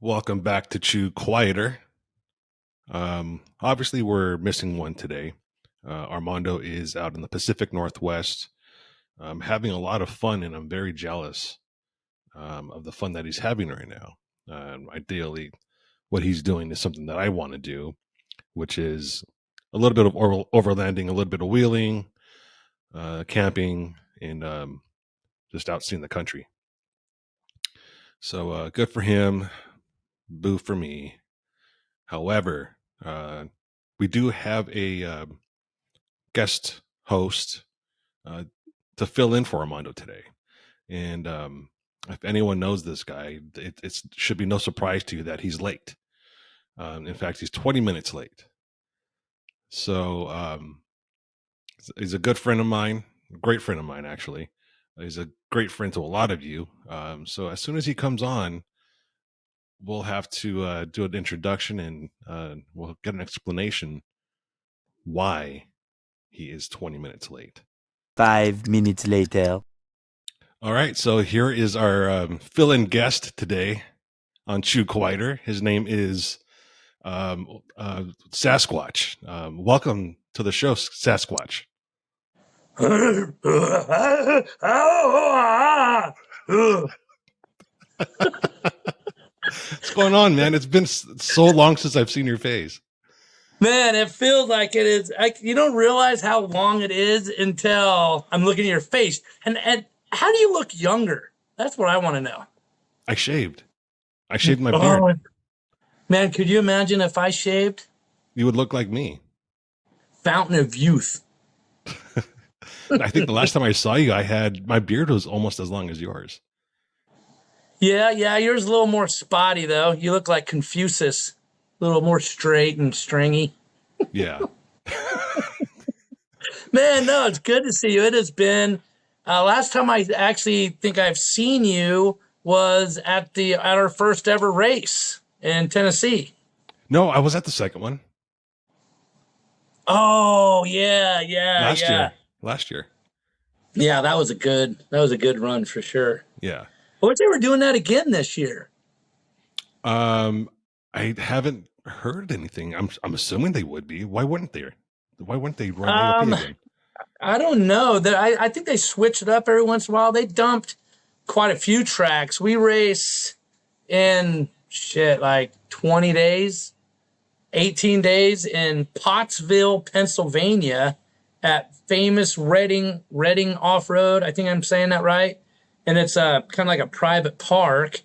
Welcome back to Chew Quieter. Obviously, we're missing one today. Armando is out in the Pacific Northwest, having a lot of fun, and I'm very jealous of the fun that he's having right now. Ideally, what he's doing is something that I want to do, which is a little bit of overlanding, a little bit of wheeling, camping, and just out seeing the country. So good for him. Boo for me. However, we do have a guest host to fill in for Armando today. And if anyone knows this guy, it should be no surprise to you that he's late. In fact, he's 20 minutes late. So he's a good friend of mine, a great friend of mine, actually. He's a great friend to a lot of you. So as soon as he comes on, we'll have to do an introduction and we'll get an explanation why he is 20 minutes late. 5 minutes later. All right, so here is our fill-in guest today on Chew Quieter. His name is Sasquatch. Welcome to the show, Sasquatch. What's going on, man? It's been so long since I've seen your face. Man, it feels like it is. You don't realize how long it is until I'm looking at your face. And how do you look younger? That's what I want to know. I shaved. I shaved my beard. Man, could you imagine if I shaved? You would look like me. Fountain of youth. I think the last time I saw you, my beard was almost as long as yours. Yeah, yours is a little more spotty, though. You look like Confucius. A little more straight and stringy. Yeah. Man, no, it's good to see you. It has been, last time I actually think I've seen you was at our first ever race in Tennessee. No, I was at the second one. Oh, yeah. Last year. Yeah, that was a good run for sure. Yeah. I wish they were doing that again this year. I haven't heard anything. I'm assuming they would be. Why wouldn't they? Why wouldn't they run AOP again? I don't know. I think they switch it up every once in a while. They dumped quite a few tracks. We race in like 20 days, 18 days in Pottsville, Pennsylvania at famous Reading Off-Road. I think I'm saying that right. And it's kind of like a private park.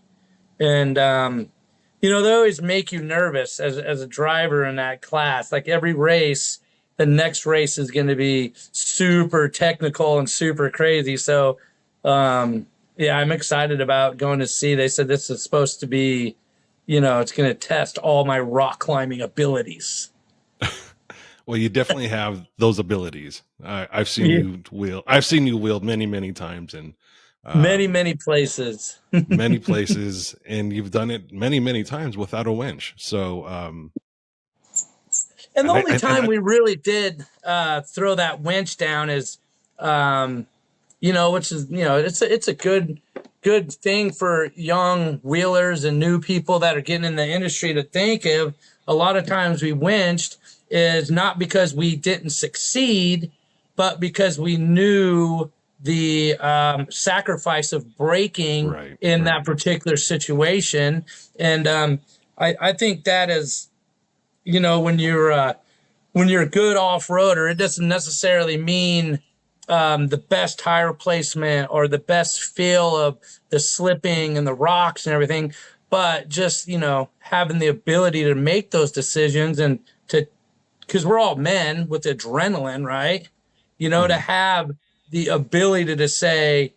And, they always make you nervous as a driver in that class. Like every race, the next race is going to be super technical and super crazy. So, I'm excited about going to see. They said this is supposed to be, it's going to test all my rock climbing abilities. Well, you definitely have those abilities. I've seen you wheel. I've seen you wheel many, many times, and many places. Many places, and you've done it many, many times without a winch. So, and the only time we really did throw that winch down is, which is it's a good thing for young wheelers and new people that are getting in the industry to think of. A lot of times we winched is not because we didn't succeed, but because we knew the sacrifice of braking in that particular situation. And I think that is, when you're a good off-roader, it doesn't necessarily mean the best tire placement or the best feel of the slipping and the rocks and everything, but just, having the ability to make those decisions and because we're all men with adrenaline, right? To have the ability to say,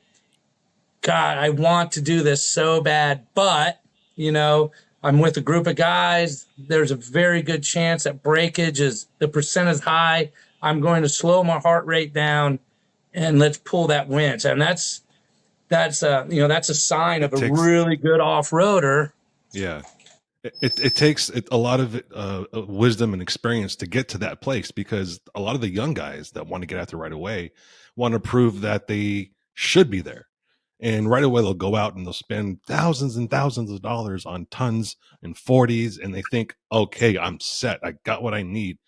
God, I want to do this so bad, but, I'm with a group of guys. There's a very good chance that breakage the percent is high. I'm going to slow my heart rate down and let's pull that winch. And that's a sign of a really good off-roader. Yeah. It takes a lot of wisdom and experience to get to that place, because a lot of the young guys that want to get out there right away want to prove that they should be there. And right away they'll go out and they'll spend thousands and thousands of dollars on tons and 40s, and they think, okay, I'm set. I got what I need.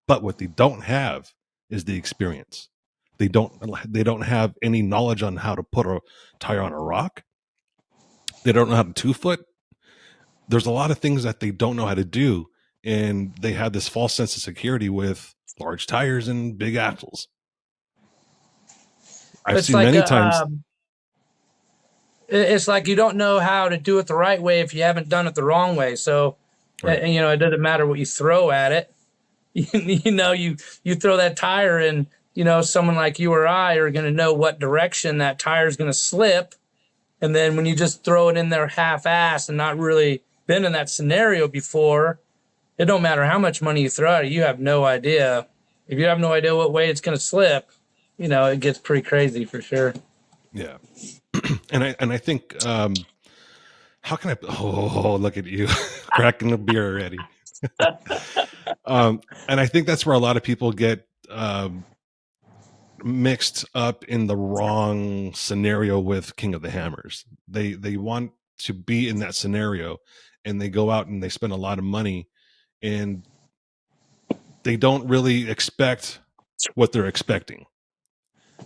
But what they don't have is the experience. They don't have any knowledge on how to put a tire on a rock. They don't know how to 2-foot. There's a lot of things that they don't know how to do, and they have this false sense of security with large tires and big axles. I've It's seen like many times. it's like you don't know how to do it the right way if you haven't done it the wrong way. So, Right. you know, it doesn't matter what you throw at it. You know, you throw that tire, and you know, someone like you or I are going to know what direction that tire is going to slip. And then when you just throw it in there half-assed and not really been in that scenario before, it don't matter how much money you throw at it. You have no idea. If you have no idea what way it's going to slip, you know, it gets pretty crazy for sure. Yeah. and I think how can I look at you cracking the beer already. And I think that's where a lot of people get mixed up in the wrong scenario with King of the Hammers. They want to be in that scenario, and they go out and they spend a lot of money, and they don't really expect what they're expecting.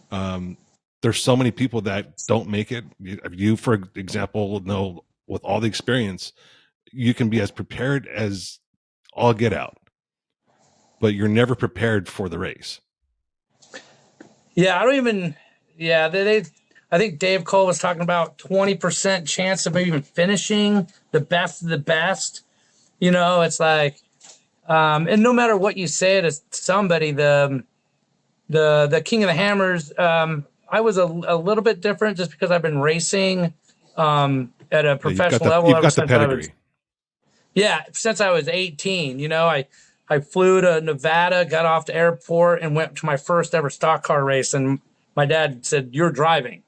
There's so many people that don't make it. You, for example, know with all the experience, you can be as prepared as all get out, but you're never prepared for the race. Yeah, I don't even. Yeah, I think Dave Cole was talking about 20% chance of maybe even finishing the best of the best. You know, it's like, and no matter what you say to somebody, the King of the Hammers. I was a little bit different just because I've been racing at a professional level You've ever got the since I was. pedigree. Yeah, since I was 18. You know, I flew to Nevada, got off the airport, and went to my first ever stock car race. And my dad said, "You're driving."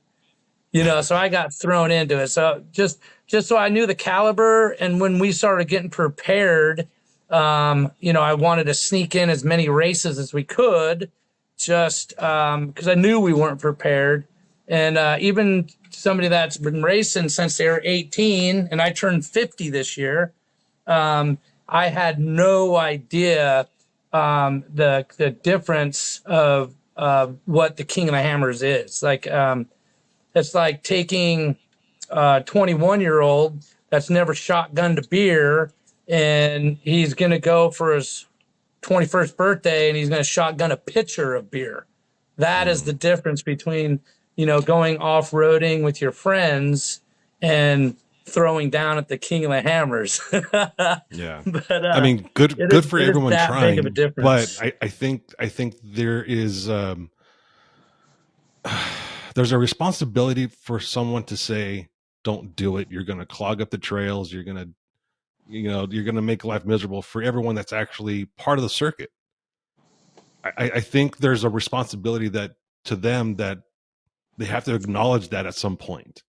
You know, so I got thrown into it. So just so I knew the caliber, and when we started getting prepared, you know, I wanted to sneak in as many races as we could, just because I knew we weren't prepared. And even somebody that's been racing since they were 18, and I turned 50 this year, I had no idea the difference of what the King of the Hammers is. Like, it's like taking a 21-year-old that's never shotgunned a beer, and he's going to go for his 21st birthday and he's going to shotgun a pitcher of beer. That is the difference between, you know, going off-roading with your friends and throwing down at the King of the Hammers. Yeah. But I mean, good for everyone that trying, big of a difference. but I think there is there's a responsibility for someone to say, don't do it. You're going to clog up the trails. You're going to, you're going to make life miserable for everyone that's actually part of the circuit. I think there's a responsibility that to them that they have to acknowledge that at some point.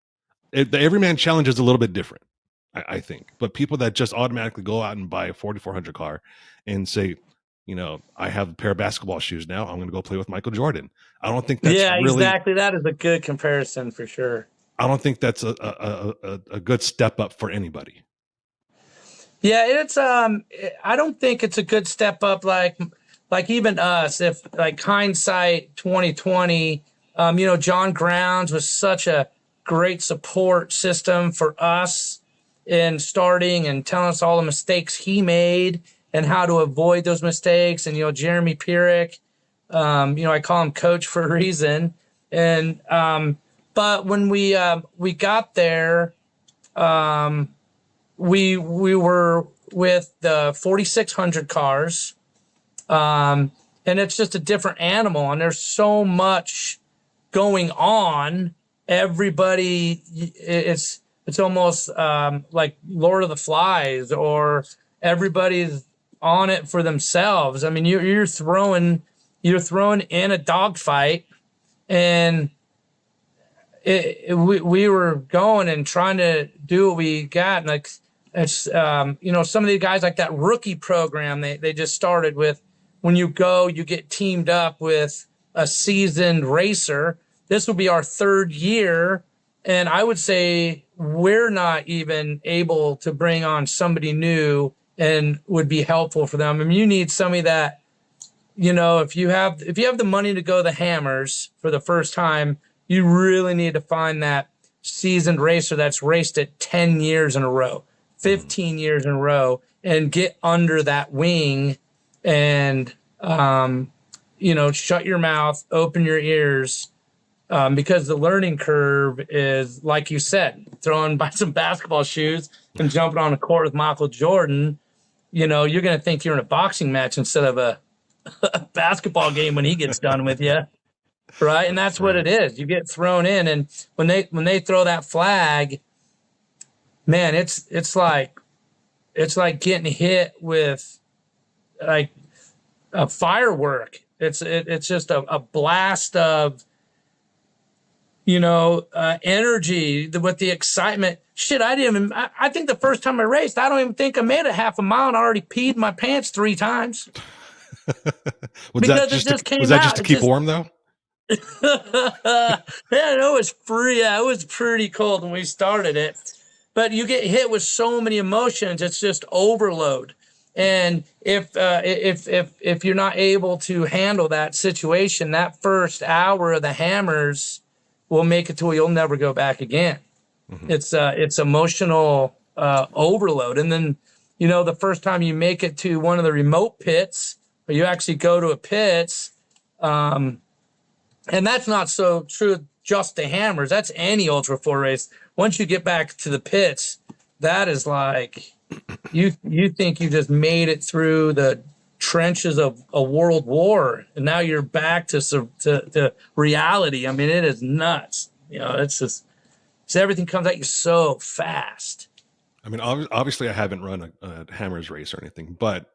The everyman challenge is a little bit different, I think, but people that just automatically go out and buy a 4,400 car and say, you know, I have a pair of basketball shoes now, I'm going to go play with Michael Jordan. I don't think that's really exactly. That is a good comparison for sure. I don't think that's a good step up for anybody. Yeah, it's I don't think it's a good step up like even us, if like hindsight 2020, you know, John Grounds was such a great support system for us in starting and telling us all the mistakes he made and how to avoid those mistakes. And, you know, Jeremy Pierick, you know, I call him coach for a reason. And, but when we got there, we were with the 4,600 cars. And it's just a different animal, and there's so much going on. Everybody, it's almost like Lord of the Flies, or everybody's on it for themselves. I mean, you're throwing in a dogfight, and we were going and trying to do what we got. And like, it's you know, some of the guys like that rookie program they just started with. When you go, you get teamed up with a seasoned racer. This will be our third year And I would say we're not even able to bring on somebody new and would be helpful for them. I mean, you need somebody that, if you have the money to go the hammers for the first time, you really need to find that seasoned racer that's raced it 10 years in a row, 15 years in a row, and get under that wing and, shut your mouth, open your ears, because the learning curve is, like you said, throwing by some basketball shoes and jumping on a court with Michael Jordan. You're going to think you're in a boxing match instead of a basketball game when he gets done with you. Right. And that's what it is. You get thrown in. And when they throw that flag, man, it's like getting hit with like a firework. It's just a blast of, energy with the excitement. Shit, I think the first time I raced, I don't even think I made a half a mile and I already peed my pants 3 times. Was that just to keep warm though? Yeah, it was pretty cold when we started it, but you get hit with so many emotions. It's just overload. And if you're not able to handle that situation, that first hour of the hammers will make it to where you'll never go back again. It's emotional overload. And then, the first time you make it to one of the remote pits, or you actually go to a pits, and that's not so true just the hammers. That's any Ultra 4 race. Once you get back to the pits, that is like you think you just made it through the trenches of a world war, and now you're back to reality. I mean, it is nuts. It's just everything comes at you so fast. I mean, obviously, I haven't run a hammers race or anything, but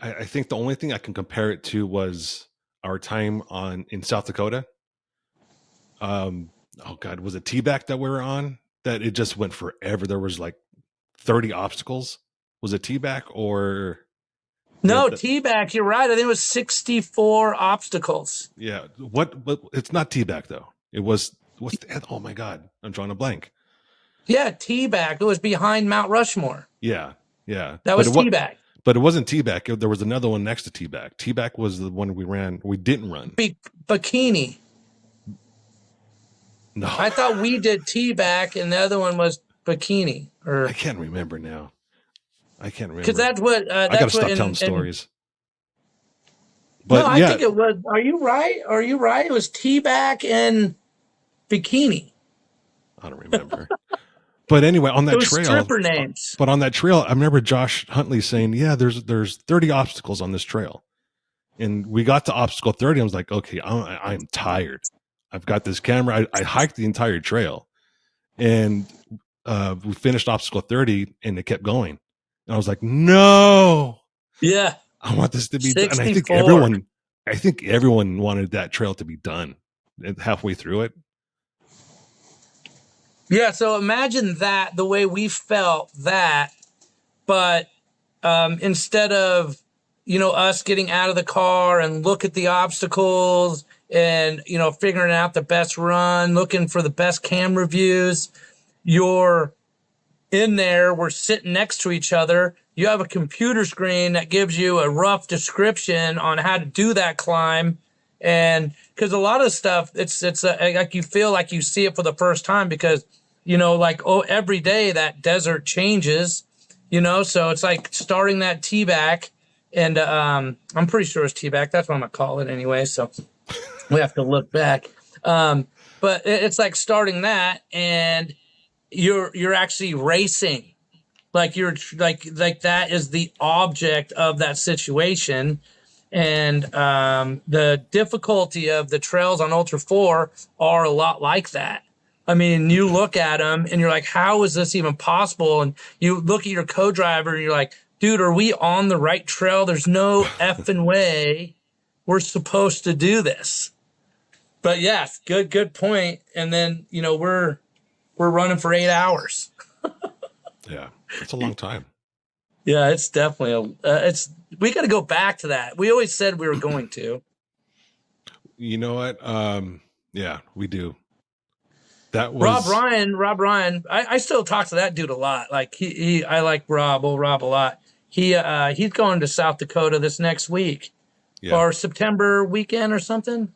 I think the only thing I can compare it to was our time in South Dakota. Oh God, was it T-back that we were on? That it just went forever. There was like 30 obstacles. Was it T-back or? No, T-back. You're right. I think it was 64 obstacles. Yeah. What? It's not T-back though. It was. Oh my God, I'm drawing a blank. Yeah, T-back. It was behind Mount Rushmore. Yeah. That was T-back. But it wasn't T-back. There was another one next to T-back. T-back was the one we didn't run. Bikini. No. I thought we did T-back and the other one was Bikini. I can't remember now. Because that's what... I got to stop telling stories. But no, I think it was... Are you right? It was T-back and Bikini. I don't remember. But anyway, on that trail, stripper names. But on that trail, I remember Josh Huntley saying, "Yeah, there's 30 obstacles on this trail," and we got to obstacle 30. I was like, "Okay, I'm tired. I've got this camera. I hiked the entire trail, and we finished obstacle 30, and it kept going. And I was like, no, yeah, I want this to be 64. done. And I think everyone wanted that trail to be done halfway through it. Yeah, so imagine that, the way we felt that, but instead of, us getting out of the car and look at the obstacles and, figuring out the best run, looking for the best camera views, you're in there, we're sitting next to each other. You have a computer screen that gives you a rough description on how to do that climb. And because a lot of stuff, it's like you feel like you see it for the first time because, every day that desert changes, so it's like starting that T-back. And I'm pretty sure it's T-back. That's what I'm going to call it anyway. So we have to look back. But it's like starting that and you're actually racing. Like you're like that is the object of that situation. And the difficulty of the trails on Ultra 4 are a lot like that. I mean, you look at them and you're like, how is this even possible? And you look at your co-driver and you're like, dude, are we on the right trail? There's no effing way we're supposed to do this. But yeah, good point. And then, we're running for 8 hours. Yeah, it's a long time. Yeah, it's definitely we got to go back to that. We always said we were going to. You know what? Yeah, we do. That was Rob Ryan. I still talk to that dude a lot. Like I like old Rob a lot. He's going to South Dakota this next week yeah. or September weekend or something.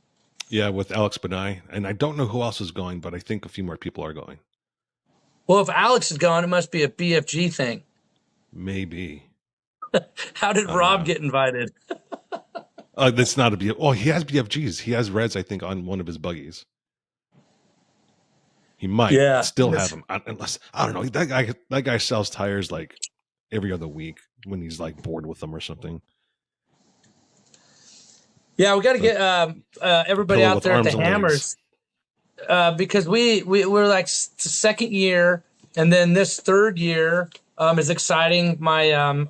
Yeah, with Alex Benai. And I don't know who else is going, but I think a few more people are going. Well, if Alex is gone, it must be a BFG thing. Maybe. How did Rob get invited? That's not a BF. Oh, he has BFGs. He has Reds, I think, on one of his buggies. He might Yeah. still have them, unless I don't know. That guy sells tires like every other week when he's like bored with them or something. Yeah, we got to get everybody Pillow out with there at arms the and Hammers because we're like second year, and then this third year is exciting. My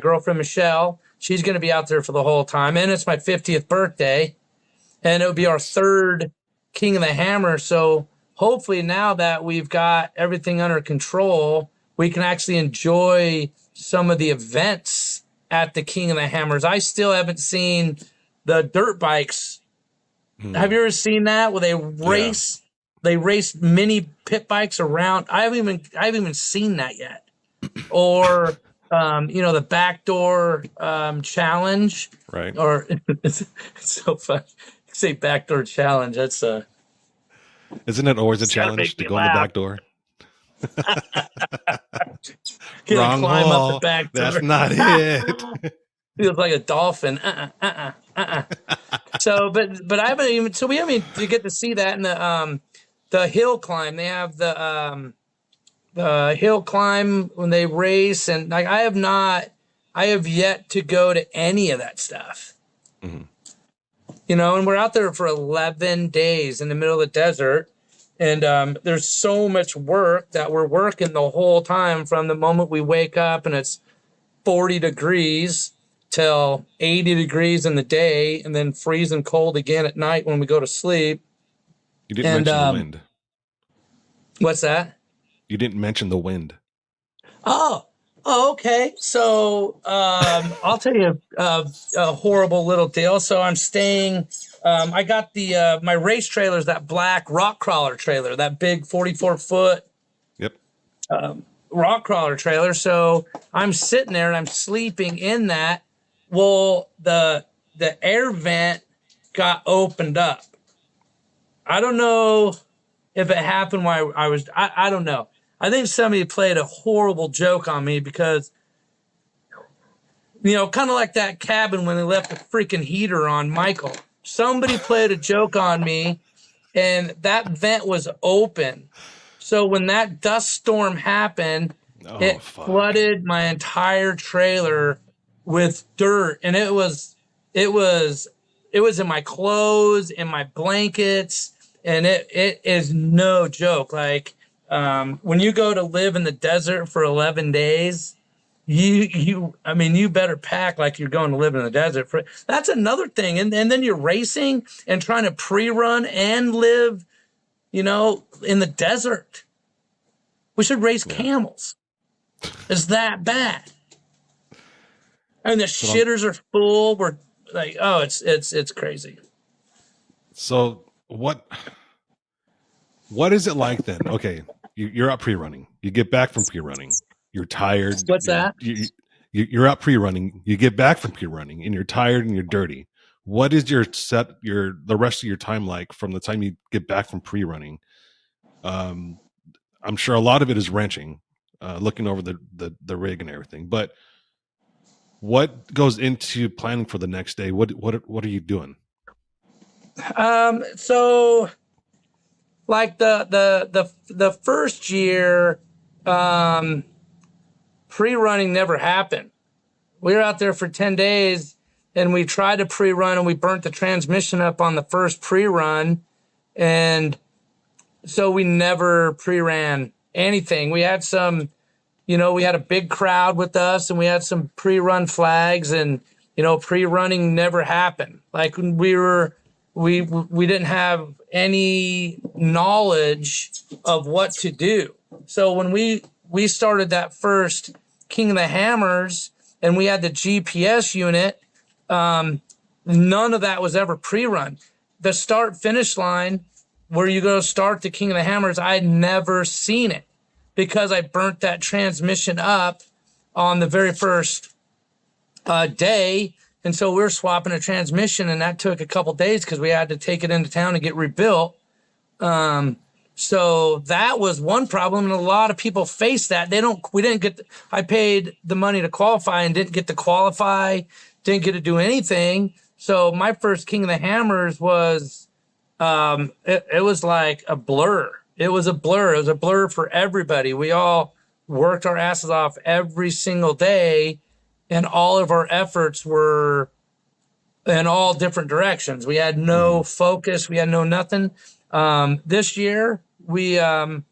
girlfriend Michelle, she's going to be out there for the whole time, and it's my 50th birthday, and it would be our third King of the Hammer. So hopefully, now that we've got everything under control, we can actually enjoy some of the events at the King of the Hammers. I still haven't seen the dirt bikes. Have you ever seen that where they race? Yeah. They race mini pit bikes around. I haven't even seen that yet. Or the backdoor challenge. Right. Or it's so fun. Say backdoor challenge. That's Isn't it always a challenge to go in the back door? Wrong climb hole. up the back door. That's not it. Feels like a dolphin. So, but I haven't even. So we haven't to get to see that in the hill climb. They have the hill climb when they race, and like I have yet to go to any of that stuff. Mm-hmm. And we're out there for 11 days in the middle of the desert. And there's so much work that we're working the whole time from the moment we wake up and it's 40 degrees till 80 degrees in the day and then freezing cold again at night when we go to sleep. You didn't mention the wind. What's that? You didn't mention the wind. Oh, okay. So I'll tell you a horrible little deal. So I'm staying. I got my race trailer is that black rock crawler trailer, that big 44-foot. Yep. Rock crawler trailer. So I'm sitting there and I'm sleeping in that. Well, the air vent got opened up. I don't know if it happened while I don't know. I think somebody played a horrible joke on me because, kind of like that cabin when they left the freaking heater on Michael. Somebody played a joke on me, and that vent was open. So when that dust storm happened, it flooded my entire trailer with dirt, and it was in my clothes, in my blankets, and it is no joke. Like when you go to live in the desert for 11 days. You better pack like you're going to live in the desert. That's another thing. And then you're racing and trying to pre-run and live, in the desert. We should race camels. It's that bad. And the shitters are full. We're like, it's crazy. So what is it like then? Okay, you're out pre-running. You get back from pre-running. You're tired. What's that? You're out pre-running. You get back from pre-running, and you're tired and you're dirty. What is the rest of your time like from the time you get back from pre-running? I'm sure a lot of it is wrenching, looking over the rig and everything. But what goes into planning for the next day? What are you doing? So like the first year, pre-running never happened. We were out there for 10 days and we tried to pre-run and we burnt the transmission up on the first pre-run. And so we never pre-ran anything. We had we had a big crowd with us and we had some pre-run flags and, pre-running never happened. Like we didn't have any knowledge of what to do. So when we started that first King of the Hammers and we had the GPS unit, none of that was ever pre-run. The start finish line, where you go start the King of the Hammers, I had never seen it because I burnt that transmission up on the very first day. And so we were swapping a transmission, and that took a couple days because we had to take it into town and get rebuilt. So that was one problem, and a lot of people face that. I paid the money to qualify and didn't get to qualify, didn't get to do anything. So my first King of the Hammers was, it was like a blur. It was a blur. It was a blur for everybody. We all worked our asses off every single day, and all of our efforts were in all different directions. We had no focus. We had no nothing. This year, we ran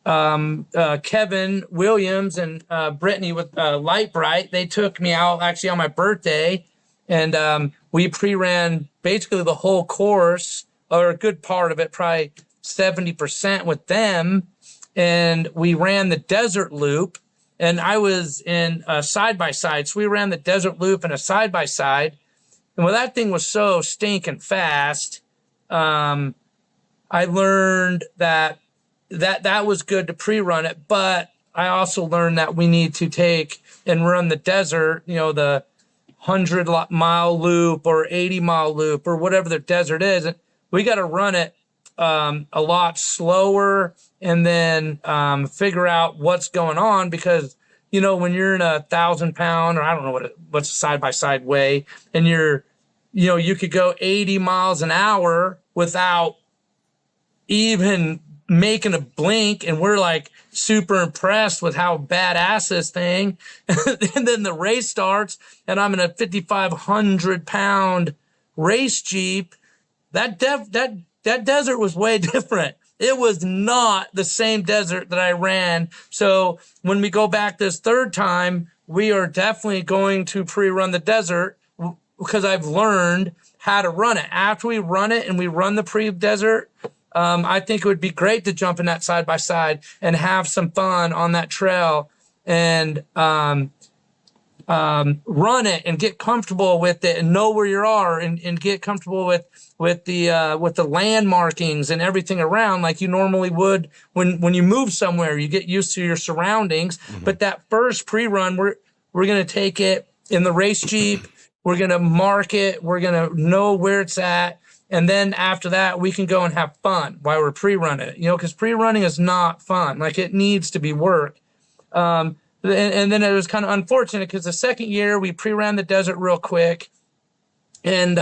Kevin Williams and Brittany with Light Bright. They took me out actually on my birthday, and we pre-ran basically the whole course, or a good part of it, probably 70% with them. And we ran the desert loop, and I was in a side-by-side. So we ran the desert loop in a side-by-side. And well, that thing was so stinking fast. I learned that was good to pre-run it, but I also learned that we need to take and run the desert, the 100-mile loop or 80-mile loop or whatever the desert is. We got to run it a lot slower and then figure out what's going on, because when you're in 1,000-pound, or I don't know what's side-by-side weigh, and you could go 80 miles an hour without even making a blink, and we're like super impressed with how badass this thing. And then the race starts, and I'm in a 5,500-pound race Jeep. That desert was way different. It was not the same desert that I ran. So when we go back this third time, we are definitely going to pre-run the desert, because I've learned how to run it. After we run it and we run the pre-desert, I think it would be great to jump in that side-by-side and have some fun on that trail and run it and get comfortable with it and know where you are and get comfortable with the land markings and everything around, like you normally would when you move somewhere. You get used to your surroundings. Mm-hmm. But that first pre-run, we're going to take it in the race Jeep. We're going to mark it. We're going to know where it's at. And then after that, we can go and have fun while we're pre-running it, because pre-running is not fun. Like, it needs to be work. And then it was kind of unfortunate because the second year we pre-ran the desert real quick, and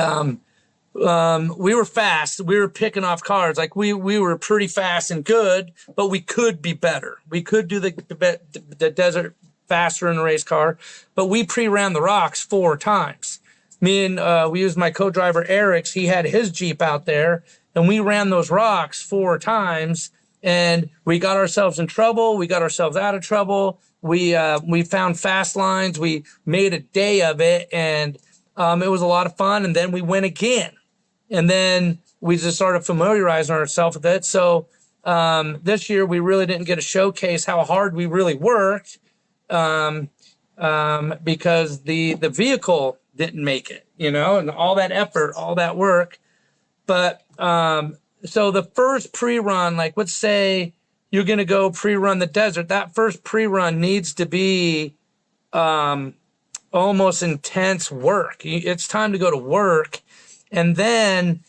we were fast. We were picking off cars. Like, we were pretty fast and good, but we could be better. We could do the desert faster in a race car, but we pre-ran the rocks 4 times. Me and we used my co-driver Eric's. He had his Jeep out there, and we ran those rocks 4 times, and we got ourselves in trouble. We got ourselves out of trouble. We found fast lines. We made a day of it, and it was a lot of fun. And then we went again, and then we just started familiarizing ourselves with it. So this year we really didn't get to showcase how hard we really worked, because the vehicle didn't make it, and all that effort, all that work. But so the first pre-run, like, let's say you're going to go pre-run the desert, that first pre-run needs to be almost intense work. It's time to go to work. And then,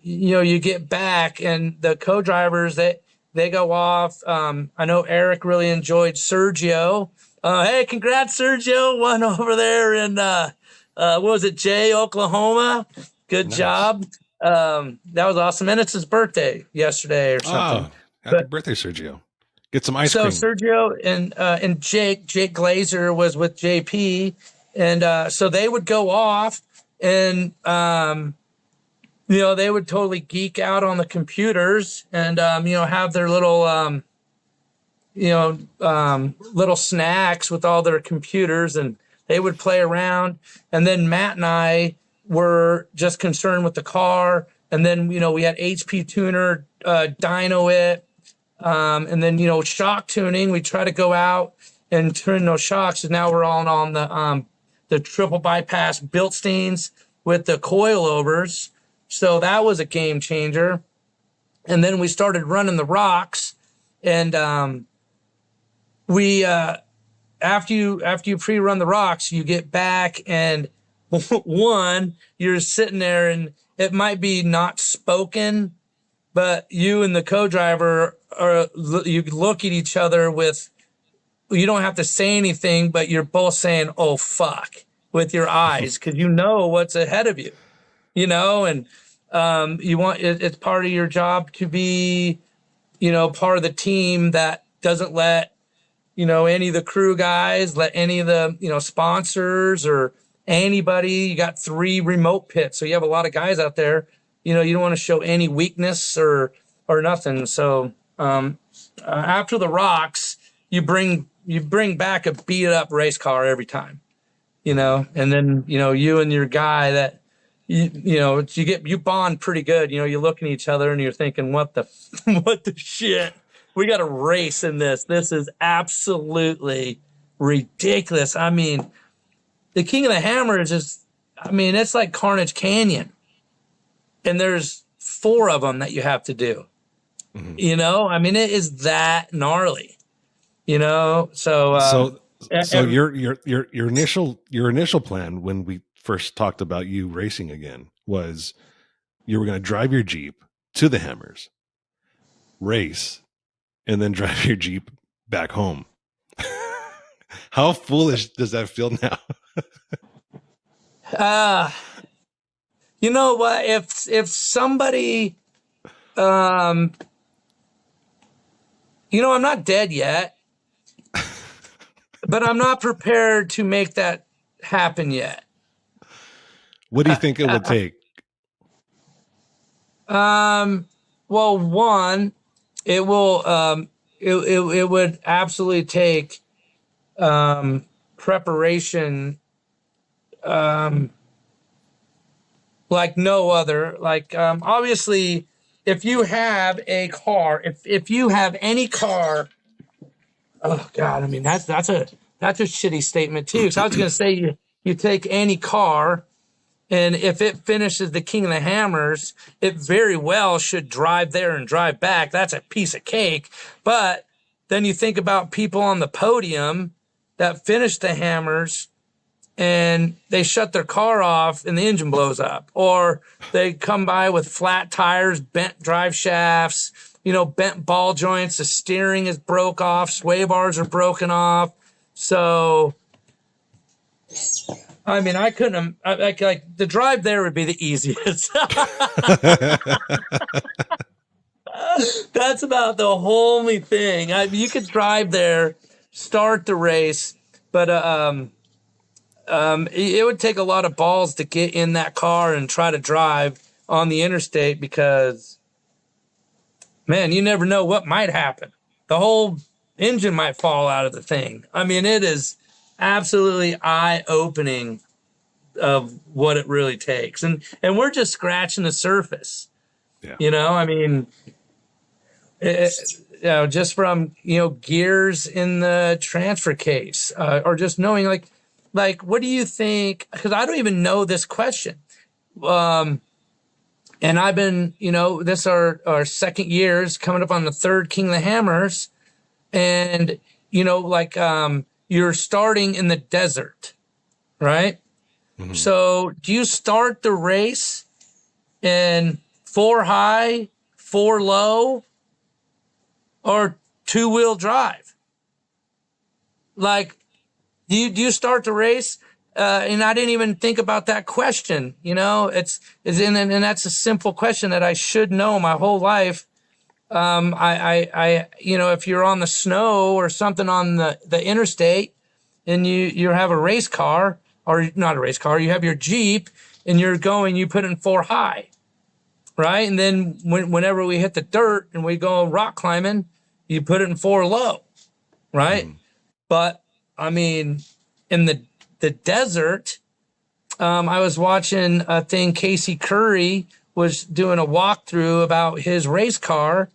you get back, and the co-drivers, they go off. I know Eric really enjoyed Sergio. Hey, congrats, Sergio. Won over there in, what was it, Jay, Oklahoma? Good nice job. That was awesome. And it's his birthday yesterday or something. Oh, happy birthday, Sergio. Get some ice cream. So Sergio and Jake Glazer was with JP. And so they would go off, and they would totally geek out on the computers and, have their little, little snacks with all their computers, and they would play around. And then Matt and I were just concerned with the car. And then, we had HP tuner, dyno it. And then, shock tuning. We try to go out and turn those shocks. And now we're all on the triple bypass Bilsteins with the coilovers. So that was a game changer. And then we started running the rocks, and we after you pre-run the rocks, you get back, and one, you're sitting there, and it might be not spoken, but you and the co-driver you look at each other with, you don't have to say anything, but you're both saying, "Oh fuck," with your eyes, because you know what's ahead of you, and you want it's part of your job to be, part of the team that doesn't let, any of the crew guys, let any of the, sponsors or anybody. You got 3 remote pits, so you have a lot of guys out there. You don't want to show any weakness or nothing. So after the rocks, you bring back a beat up race car every time, and then you and your guy that you bond pretty good. You're looking at each other and you're thinking, what the what the shit, we got a race in this. This is absolutely ridiculous. I mean, the King of the Hammer is just, it's like Carnage Canyon, and there's 4 of them that you have to do. Mm-hmm. It is that gnarly. So your initial plan when we first talked about you racing again was you were going to drive your Jeep to the Hammers, race, and then drive your Jeep back home. How foolish does that feel now? You know what? If somebody, I'm not dead yet, but I'm not prepared to make that happen yet. What do you think it would take? Well, one, it will, it would absolutely take, preparation, like no other. Like, obviously, if you have a car, if you have any car, oh God, that's a shitty statement too. So I was going to say you take any car, and if it finishes the King of the Hammers, it very well should drive there and drive back. That's a piece of cake. But then you think about people on the podium that finish the Hammers and they shut their car off and the engine blows up, or they come by with flat tires, bent drive shafts, bent ball joints, the steering is broke off, sway bars are broken off. So, I couldn't, like the drive there would be the easiest. That's about the only thing. You could drive there, start the race, but it would take a lot of balls to get in that car and try to drive on the interstate, because, man, you never know what might happen. The whole engine might fall out of the thing. It is absolutely eye-opening of what it really takes. And we're just scratching the surface. Yeah. Just from, gears in the transfer case, or just knowing like, what do you think? Because I don't even know this question. And I've been, this our second years coming up on the 3rd King of the Hammers. And, you're starting in the desert, right? Mm-hmm. So do you start the race in 4 high, 4 low, or 2-wheel drive? Like, do you start the race? And I didn't even think about that question. And that's a simple question that I should know my whole life. If you're on the snow or something on the interstate, and you have a race car, or not a race car, you have your Jeep, and you put in 4 high, right? And then whenever we hit the dirt and we go rock climbing, you put it in 4 low, right? Mm. But in the desert, I was watching a thing. Casey Curry was doing a walkthrough about his race car,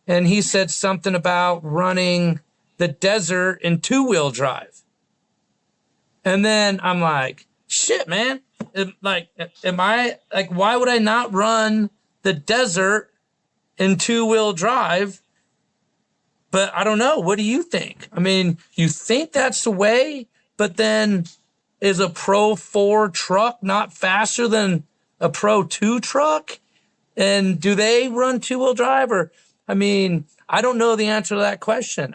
and he said something about running the desert in 2-wheel drive. And then I'm like, shit, man, am I like, why would I not run the desert in two-wheel drive? But I don't know. What do you think? I mean, you think that's the way, but then is a Pro 4 truck not faster than a Pro 2 truck? And do they run two-wheel drive? Or, I mean, I don't know the answer to that question.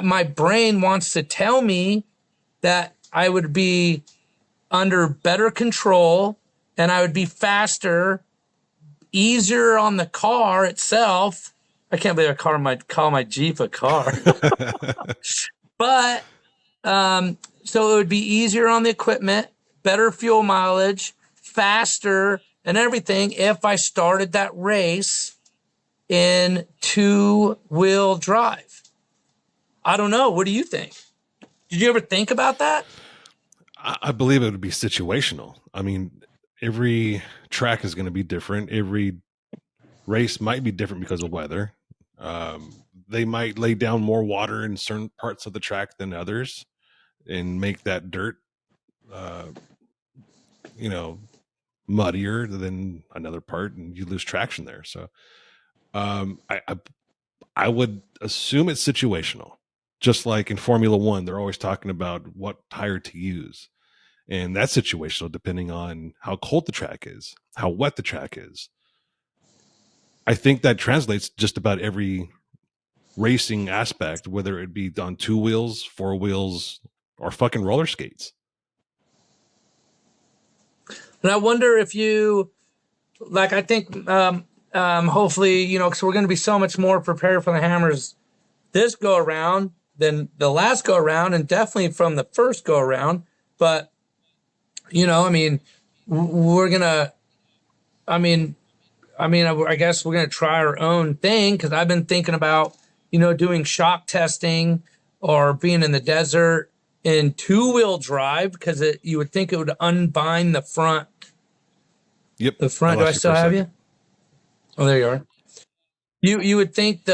My brain wants to tell me that I would be under better control and I would be faster, easier on the car itself. I can't believe call my Jeep a car. But so it would be easier on the equipment, better fuel mileage, faster, and everything if I started that race in two-wheel drive. I don't know. What do you think? Did you ever think about that? I believe it would be situational. I mean, every track is going to be different. Every race might be different because of weather. They might lay down more water in certain parts of the track than others and make that dirt, muddier than another part, and you lose traction there. So I would assume it's situational. Just like in Formula One, they're always talking about what tire to use. And that's situational depending on how cold the track is, how wet the track is. I think that translates just about every racing aspect, whether it be on 2 wheels, 4 wheels, or fucking roller skates. And I wonder if you, like, I think hopefully, because we're going to be so much more prepared for the Hammers this go around than the last go around, and definitely from the first go around. But, I mean, we're going to, I guess we're going to try our own thing, because I've been thinking about, doing shock testing or being in the desert in two-wheel drive, because you would think it would unbind the front. Yep. The front. Do I still have you? Oh, there you are. You would think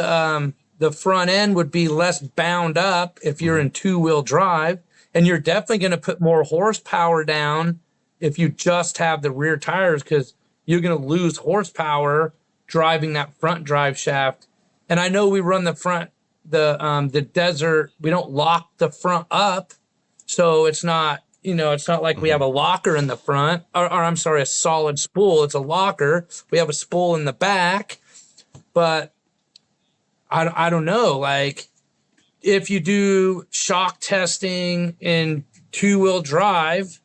the front end would be less bound up if you're in two-wheel drive, and you're definitely going to put more horsepower down if you just have the rear tires, because you're going to lose horsepower driving that front drive shaft. And I know we run the desert. We don't lock the front up, so it's not like we have a locker in the front, or I'm sorry, a solid spool. It's a locker. We have a spool in the back, but I don't know. Like, if you do shock testing in two-wheel drive,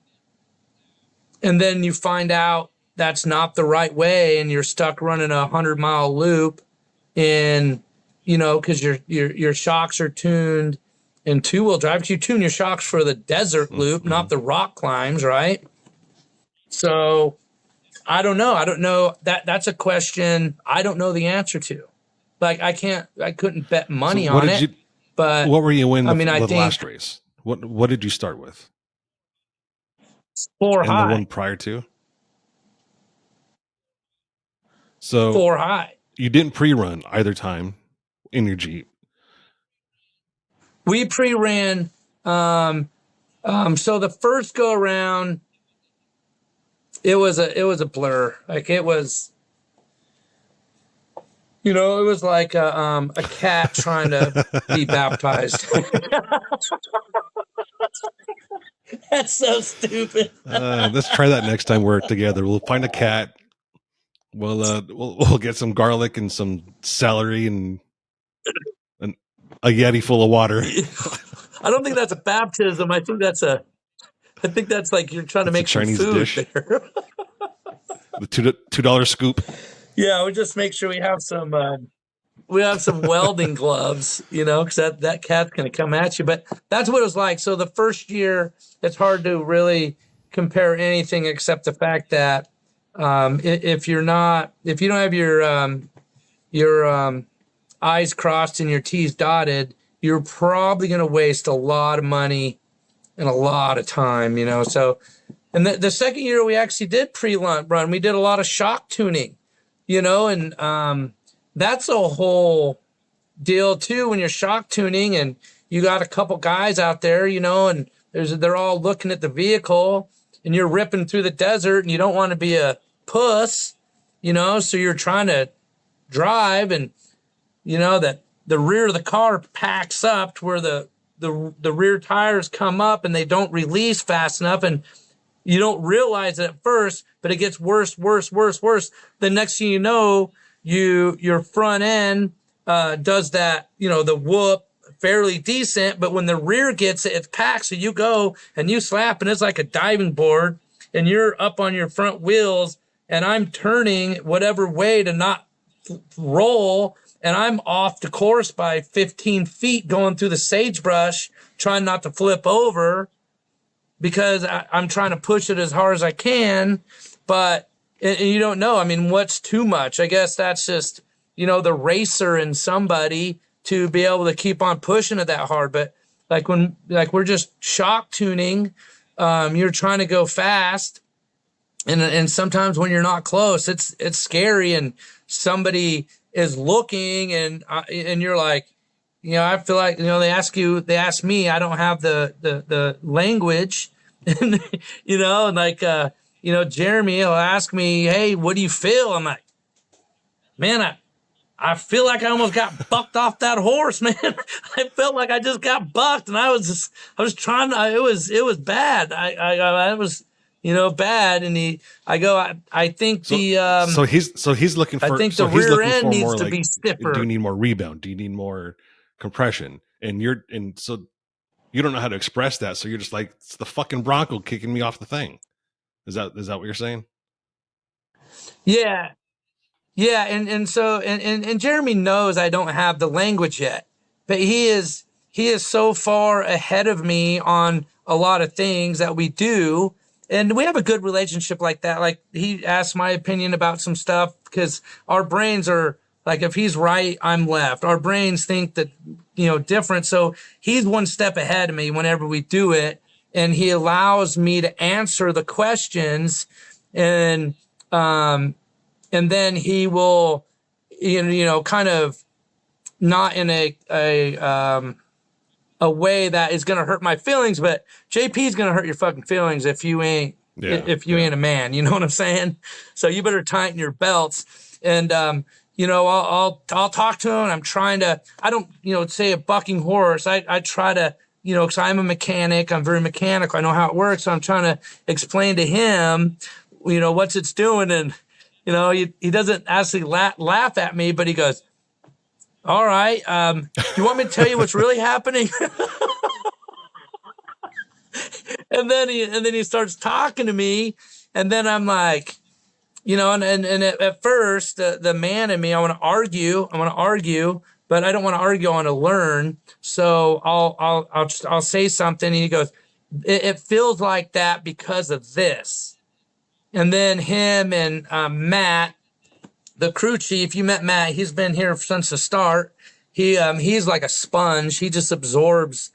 and then you find out that's not the right way, and you're stuck running a 100-mile loop because your shocks are tuned in two-wheel drive. You tune your shocks for the desert loop, not the rock climbs, right? So I don't know. That's a question I don't know the answer to. Like, I couldn't bet money on it. But what were you in the last race? What did you start with? 4 high. And the one prior to? So 4 high. You didn't pre-run either time in your Jeep. We pre-ran. So the first go around, it was a blur. Like, it was, it was like a cat trying to be baptized. That's so stupid. Let's try that next time we're together. We'll find a cat. We'll get some garlic and some celery and a Yeti full of water. I don't think that's a baptism. I think that's like you're trying to make some Chinese food dish. There. The $2 scoop. Yeah, we just make sure we have some welding gloves, because that cat's going to come at you. But that's what it was like. So the first year, it's hard to really compare anything except the fact that if you don't have your I's crossed and your T's dotted, you're probably going to waste a lot of money and a lot of time, So, and the second year we actually did pre-run. We did a lot of shock tuning, and that's a whole deal too when you're shock tuning and you got a couple guys out there, and they're all looking at the vehicle, and you're ripping through the desert and you don't want to be a puss, so you're trying to drive, and that the rear of the car packs up to where the rear tires come up and they don't release fast enough, and you don't realize it at first, but it gets worse. The next thing you know, your front end does that, the whoop fairly decent, but when the rear gets it, it's packed. So you go and you slap, and it's like a diving board, and you're up on your front wheels, and I'm turning whatever way to not roll, and I'm off the course by 15 feet going through the sagebrush, trying not to flip over because I'm trying to push it as hard as I can. But and you don't know. I mean, what's too much? I guess that's just, the racer in somebody to be able to keep on pushing it that hard. But like we're just shock tuning, you're trying to go fast. And sometimes when you're not close, it's scary, and somebody is looking, and you're like, I feel like, they ask me, I don't have the language, and, and like, Jeremy will ask me, hey, what do you feel? I'm like, man, I feel like I almost got bucked off that horse, man. I felt like I just got bucked, and I was trying to, it was bad. I was, bad. And I think so he's looking for, I think so the he's rear looking end for needs more to like, be stiffer. do you need more rebound? Do you need more compression? And so you don't know how to express that. So you're just like, it's the fucking Bronco kicking me off the thing. Is that what you're saying? Yeah. Yeah. And Jeremy knows I don't have the language yet, but he is so far ahead of me on a lot of things that we do. And we have a good relationship like that. Like, he asks my opinion about some stuff because our brains are like, if he's right, I'm left. Our brains think that, different. So he's one step ahead of me whenever we do it. And he allows me to answer the questions, and then he will, kind of not in a way that is going to hurt my feelings, but JP is going to hurt your fucking feelings if you ain't a man. You know what I'm saying? So you better tighten your belts. And I'll talk to him. I'm trying to. I don't say a bucking horse. I try to because I'm a mechanic. I'm very mechanical. I know how it works. So I'm trying to explain to him what's it's doing, and he doesn't actually laugh at me, but he goes, all right. Do you want me to tell you what's really happening? and then he starts talking to me, and then I'm like, and at first the man in me, I want to argue, but I don't want to argue. I want to learn. So I'll say something, and he goes, it feels like that because of this. And then him and Matt, the crew chief, you met Matt. He's been here since the start. He's like a sponge. He just absorbs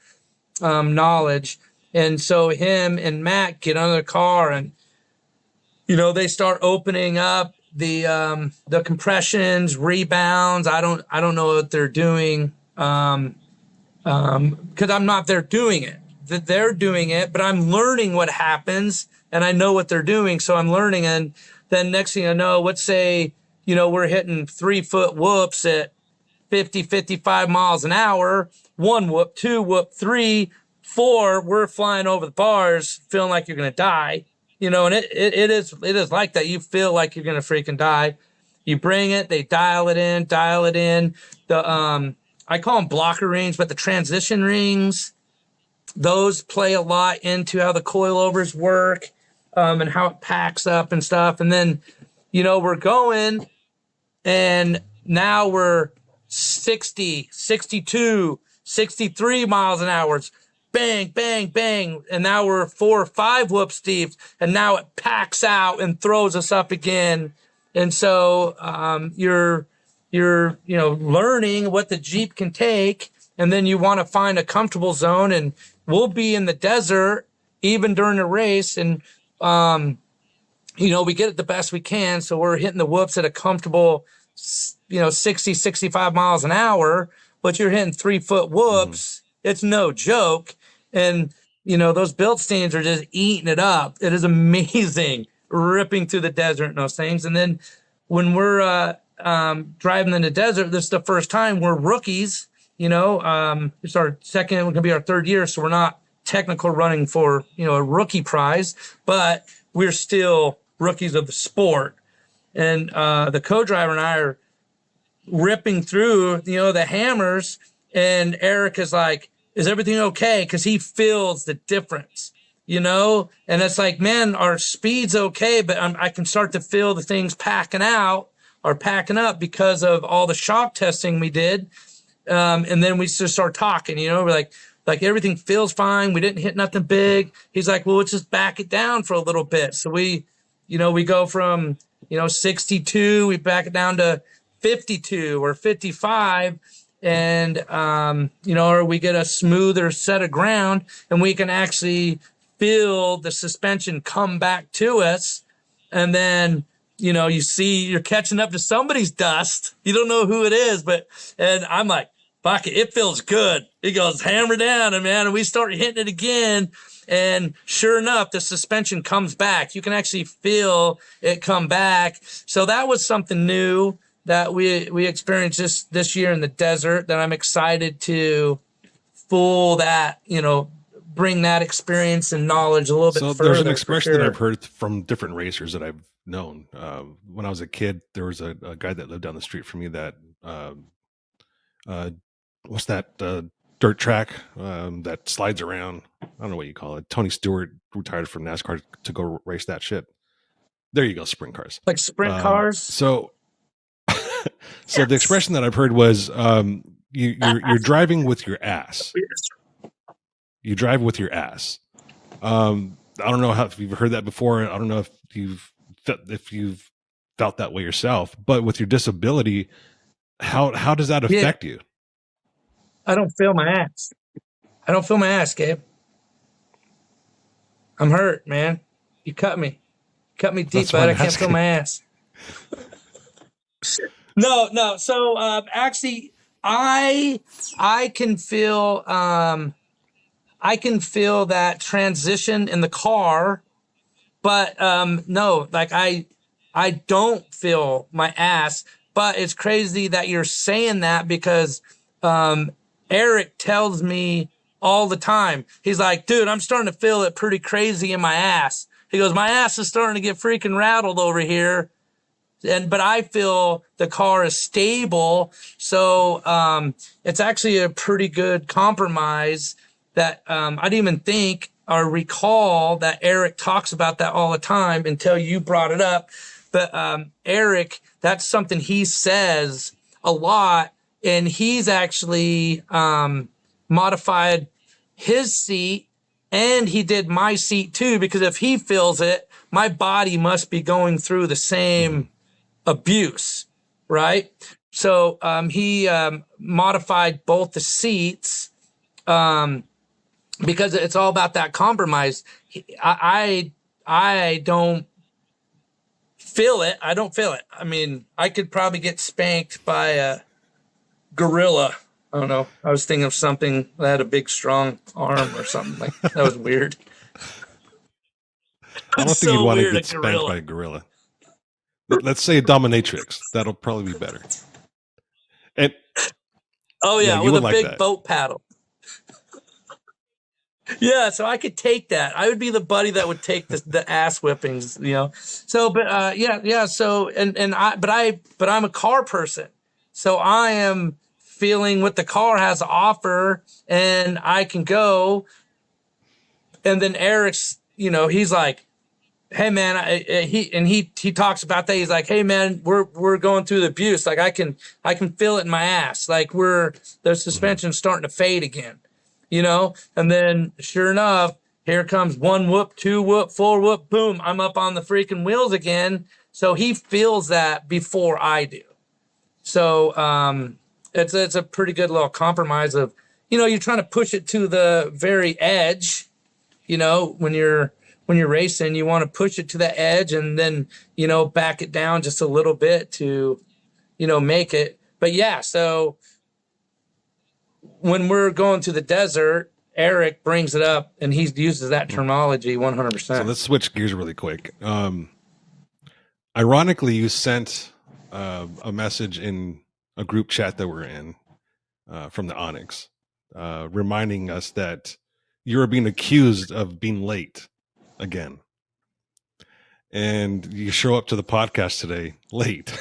knowledge. And so him and Matt get under the car, and they start opening up the compressions, rebounds. I don't know what they're doing because I'm not there doing it. They're doing it, but I'm learning what happens, and I know what they're doing. So I'm learning, and then next thing I know, let's say we're hitting 3-foot whoops at 50, 55 miles an hour. 1 whoop, 2 whoop, 3, 4. We're flying over the bars, feeling like you're gonna die. And it is like that. You feel like you're gonna freaking die. You bring it, they dial it in. The I call them blocker rings, but the transition rings, those play a lot into how the coilovers work, and how it packs up and stuff. And then, we're going, and now we're 60, 62, 63 miles an hour. It's bang, bang, bang. And now we're 4 or 5 whoops deep, and now it packs out and throws us up again. And so you're learning what the Jeep can take, and then you want to find a comfortable zone. And we'll be in the desert even during the race, and we get it the best we can. So we're hitting the whoops at a comfortable 60, 65 miles an hour, but you're hitting 3-foot whoops. It's no joke. And those Bilsteins are just eating it up. It is amazing ripping through the desert and those things. And then when we're driving in the desert, this is the first time we're rookies. It's our second, going to be our third year, so we're not technical running for a rookie prize, but we're still rookies of the sport. And the co-driver and I are ripping through the hammers, and Eric is like, is everything okay? Because he feels the difference, and it's like, man, our speed's okay, but I can start to feel the things packing up because of all the shock testing we did. And then we just start talking, we're like everything feels fine. We didn't hit nothing big. He's like, well, let's just back it down for a little bit. So we go from, 62, we back it down to 52 or 55. And, or we get a smoother set of ground, and we can actually feel the suspension come back to us. And then, you see you're catching up to somebody's dust. You don't know who it is, and I'm like, fuck it, it feels good. He goes, hammer down, and we start hitting it again. And sure enough, the suspension comes back. You can actually feel it come back. So that was something new that we experienced this year in the desert, that I'm excited to bring that experience and knowledge a little bit further. So there's an expression that I've heard from different racers that I've known. When I was a kid, there was a guy that lived down the street from me that, what's that dirt track that slides around? I don't know what you call it. Tony Stewart retired from NASCAR to go race that shit. There you go, sprint cars. Like sprint cars? So the expression that I've heard was you're driving with your ass. You drive with your ass. I don't know if you've heard that before. I don't know if you've felt that way yourself. But with your disability, how does that affect you? I don't feel my ass. Gabe. I'm hurt, man. You cut me. Cut me deep, but I can't feel my ass. No. So actually, I can feel that transition in the car, but no, like I don't feel my ass. But it's crazy that you're saying that, because Eric tells me all the time. He's like, dude, I'm starting to feel it pretty crazy in my ass. He goes, my ass is starting to get freaking rattled over here. But I feel the car is stable. So it's actually a pretty good compromise that I didn't even think or recall that Eric talks about that all the time until you brought it up. But Eric, that's something he says a lot. And he's actually modified his seat, and he did my seat too, because if he feels it, my body must be going through the same abuse, right? So he modified both the seats because it's all about that compromise. I don't feel it. I don't feel it. I mean, I could probably get spanked by a gorilla. I don't know. I was thinking of something that had a big, strong arm or something. Like that was weird. I don't think you'd want to get spanked by a gorilla. Let's say a dominatrix. That'll probably be better. And with a big boat paddle. Yeah, so I could take that. I would be the buddy that would take the ass whippings, So, but So, but I'm a car person, so I am feeling what the car has to offer, and I can go. And then Eric's, he's like, hey man, he talks about that. He's like, hey man, we're going through the abuse. Like I can feel it in my ass. Like the suspension's starting to fade again, and then sure enough, here comes one whoop, two whoop, four whoop, boom. I'm up on the freaking wheels again. So he feels that before I do. So, it's a pretty good little compromise of, you're trying to push it to the very edge, when you're racing, you want to push it to the edge and then, back it down just a little bit to, make it. But yeah, so when we're going to the desert Eric brings it up, and he uses that terminology 100%. So let's switch gears really quick. Ironically, you sent a message in a group chat that we're in from the Onyx, reminding us that you were being accused of being late again. And you show up to the podcast today late.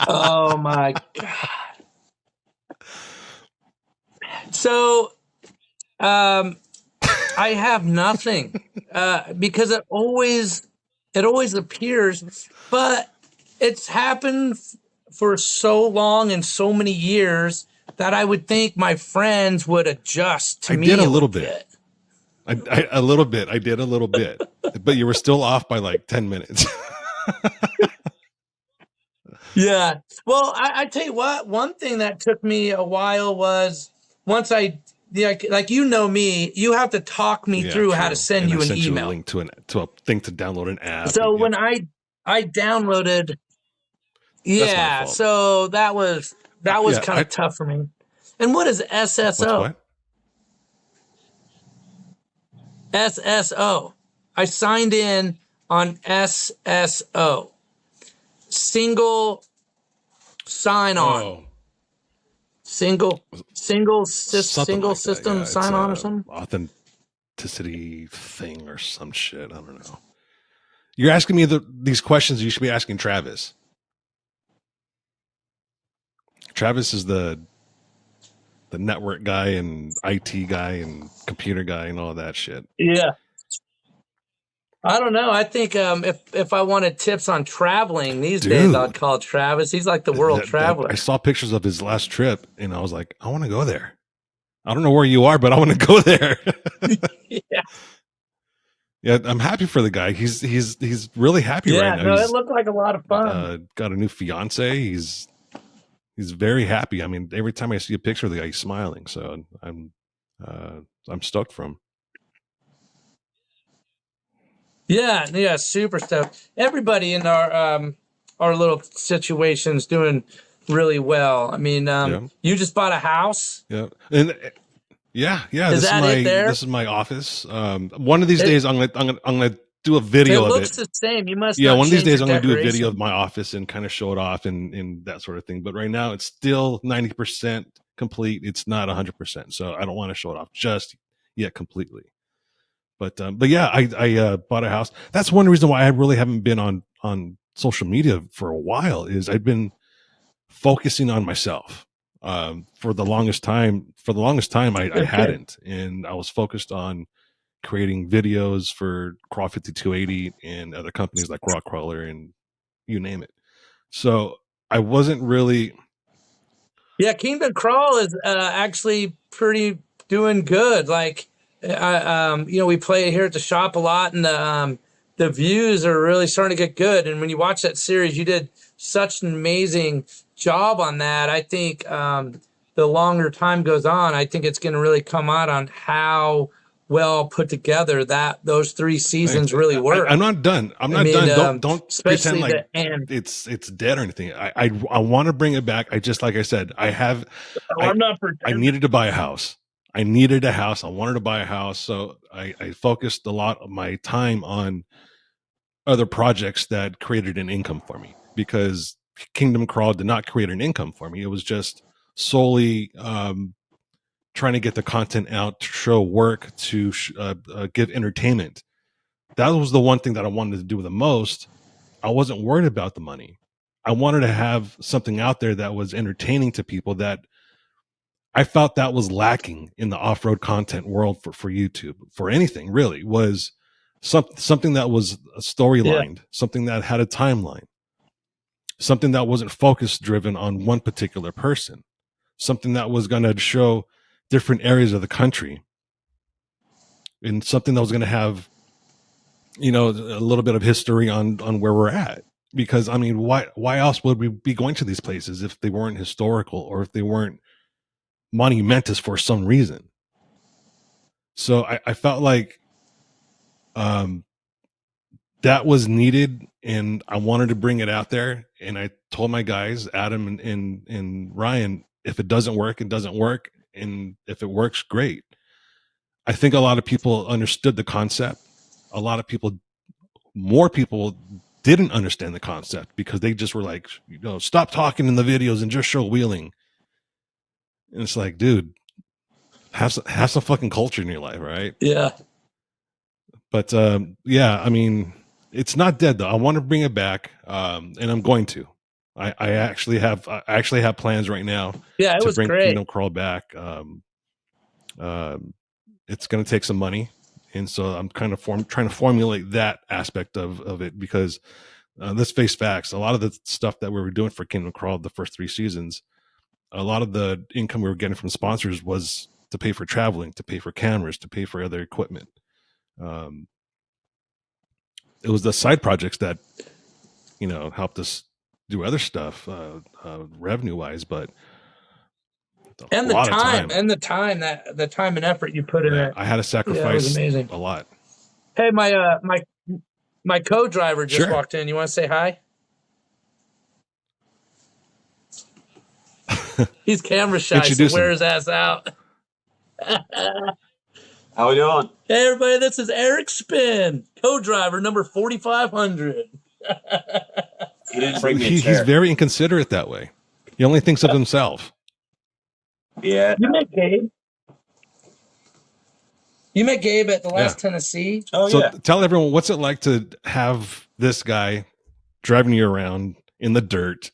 Oh my God. So I have nothing because it always appears, but it's happened for so long and so many years that I would think my friends would adjust to me. I did a little bit. I did a little bit, but you were still off by like 10 minutes. Yeah. Well, I tell you what, one thing that took me a while was once like you know me, you have to talk me through how to send you an email. You a link to a thing to download an app. So when I downloaded, so that was kind of tough for me. And what is SSO? What? SSO. I signed in on SSO. Single sign on. Oh. Single system sign on or something. Authenticity thing or some shit. I don't know. You're asking me these questions. You should be asking Travis. Travis is the network guy and IT guy and computer guy and all that shit. Yeah. I don't know. I think if I wanted tips on traveling these days, I'd call Travis. He's like the world traveler. I saw pictures of his last trip, and I was like, I want to go there. I don't know where you are, but I want to go there. Yeah, I'm happy for the guy. He's really happy right now. No, it looked like a lot of fun. Got a new fiance. He's very happy. I mean, every time I see a picture of the guy, he's smiling. So I'm stoked for him. Yeah, super stuff. Everybody in our little situation's doing really well. I mean, you just bought a house. Yeah, and Is that it there? This is my office. One of these days, I'm gonna do a video of it. It looks the same. You must. Yeah, one of these days, I'm gonna do a video of my office and kind of show it off and that sort of thing. But right now, it's still 90% complete. It's not 100%, so I don't want to show it off just yet completely. But yeah, I bought a house. That's one reason why I really haven't been on social media for a while. Is I've been focusing on myself for the longest time. I hadn't, and I was focused on creating videos for Crawl 5280 and other companies like Rockcrawler and you name it. So I wasn't really. Yeah, Kingdom Crawl is actually pretty doing good. Like. We play it here at the shop a lot, and the views are really starting to get good. And when you watch that series, you did such an amazing job on that. I think the longer time goes on, I think it's going to really come out on how well put together those 3 seasons really work. I'm not done. I'm not done. Don't pretend like it's dead or anything. I want to bring it back. Like I said, I'm not pretending. I needed to buy a house. I needed a house. I wanted to buy a house. So I focused a lot of my time on other projects that created an income for me, because Kingdom Crawl did not create an income for me. It was just solely trying to get the content out, to show work, to give entertainment. That was the one thing that I wanted to do the most. I wasn't worried about the money. I wanted to have something out there that was entertaining to people, that I felt that was lacking in the off-road content world for YouTube, for anything really, was something that was storylined, something that had a timeline, something that wasn't focus driven on one particular person, something that was going to show different areas of the country, and something that was going to have, a little bit of history on where we're at. Because I mean, why else would we be going to these places if they weren't historical, or if they weren't monumentous for some reason? So I felt like that was needed, and I wanted to bring it out there. And I told my guys, Adam and Ryan, if it doesn't work, it doesn't work, and if it works, great. I think a lot of people understood the concept. A lot of people, more people didn't understand the concept because they just were like, stop talking in the videos and just show wheeling. And it's like, dude, have some fucking culture in your life, right? Yeah. But yeah, I mean, it's not dead though. I want to bring it back, and I'm going to. I actually have plans right now Yeah, it to was bring great. Kingdom Crawl back. It's going to take some money, and so I'm kind of trying to formulate that aspect of it because let's face facts. A lot of the stuff that we were doing for Kingdom Crawl the first 3 seasons, a lot of the income we were getting from sponsors was to pay for traveling, to pay for cameras, to pay for other equipment. It was the side projects that helped us do other stuff revenue wise, but And a lot of time the time and effort you put in that it. I had to Yeah, it was sacrifice amazing. a lot. Hey, my co-driver just Sure. walked in. You want to say hi? He's camera shy, so Introduce wear him. his ass out. How we doing? Hey, everybody, this is Eric Spin, co-driver number 4500. He didn't bring me a He's chair. very inconsiderate that way. He only thinks of himself. Yeah. You met Gabe? You met Gabe at the last Tennessee? Oh, So yeah. tell everyone, what's it like to have this guy driving you around in the dirt,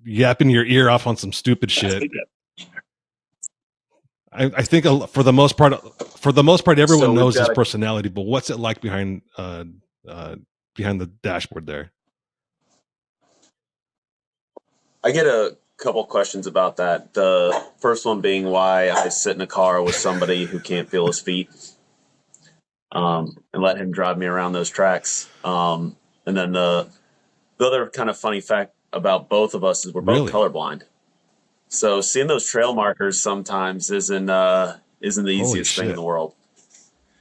yapping your ear off on some stupid shit. I think for the most part, everyone So knows his personality. But what's it like behind the dashboard there? I get a couple questions about that. The first one being why I sit in a car with somebody who can't feel his feet, and let him drive me around those tracks. And then the other kind of funny fact about both of us is we're both colorblind. So seeing those trail markers sometimes isn't the easiest thing in the world.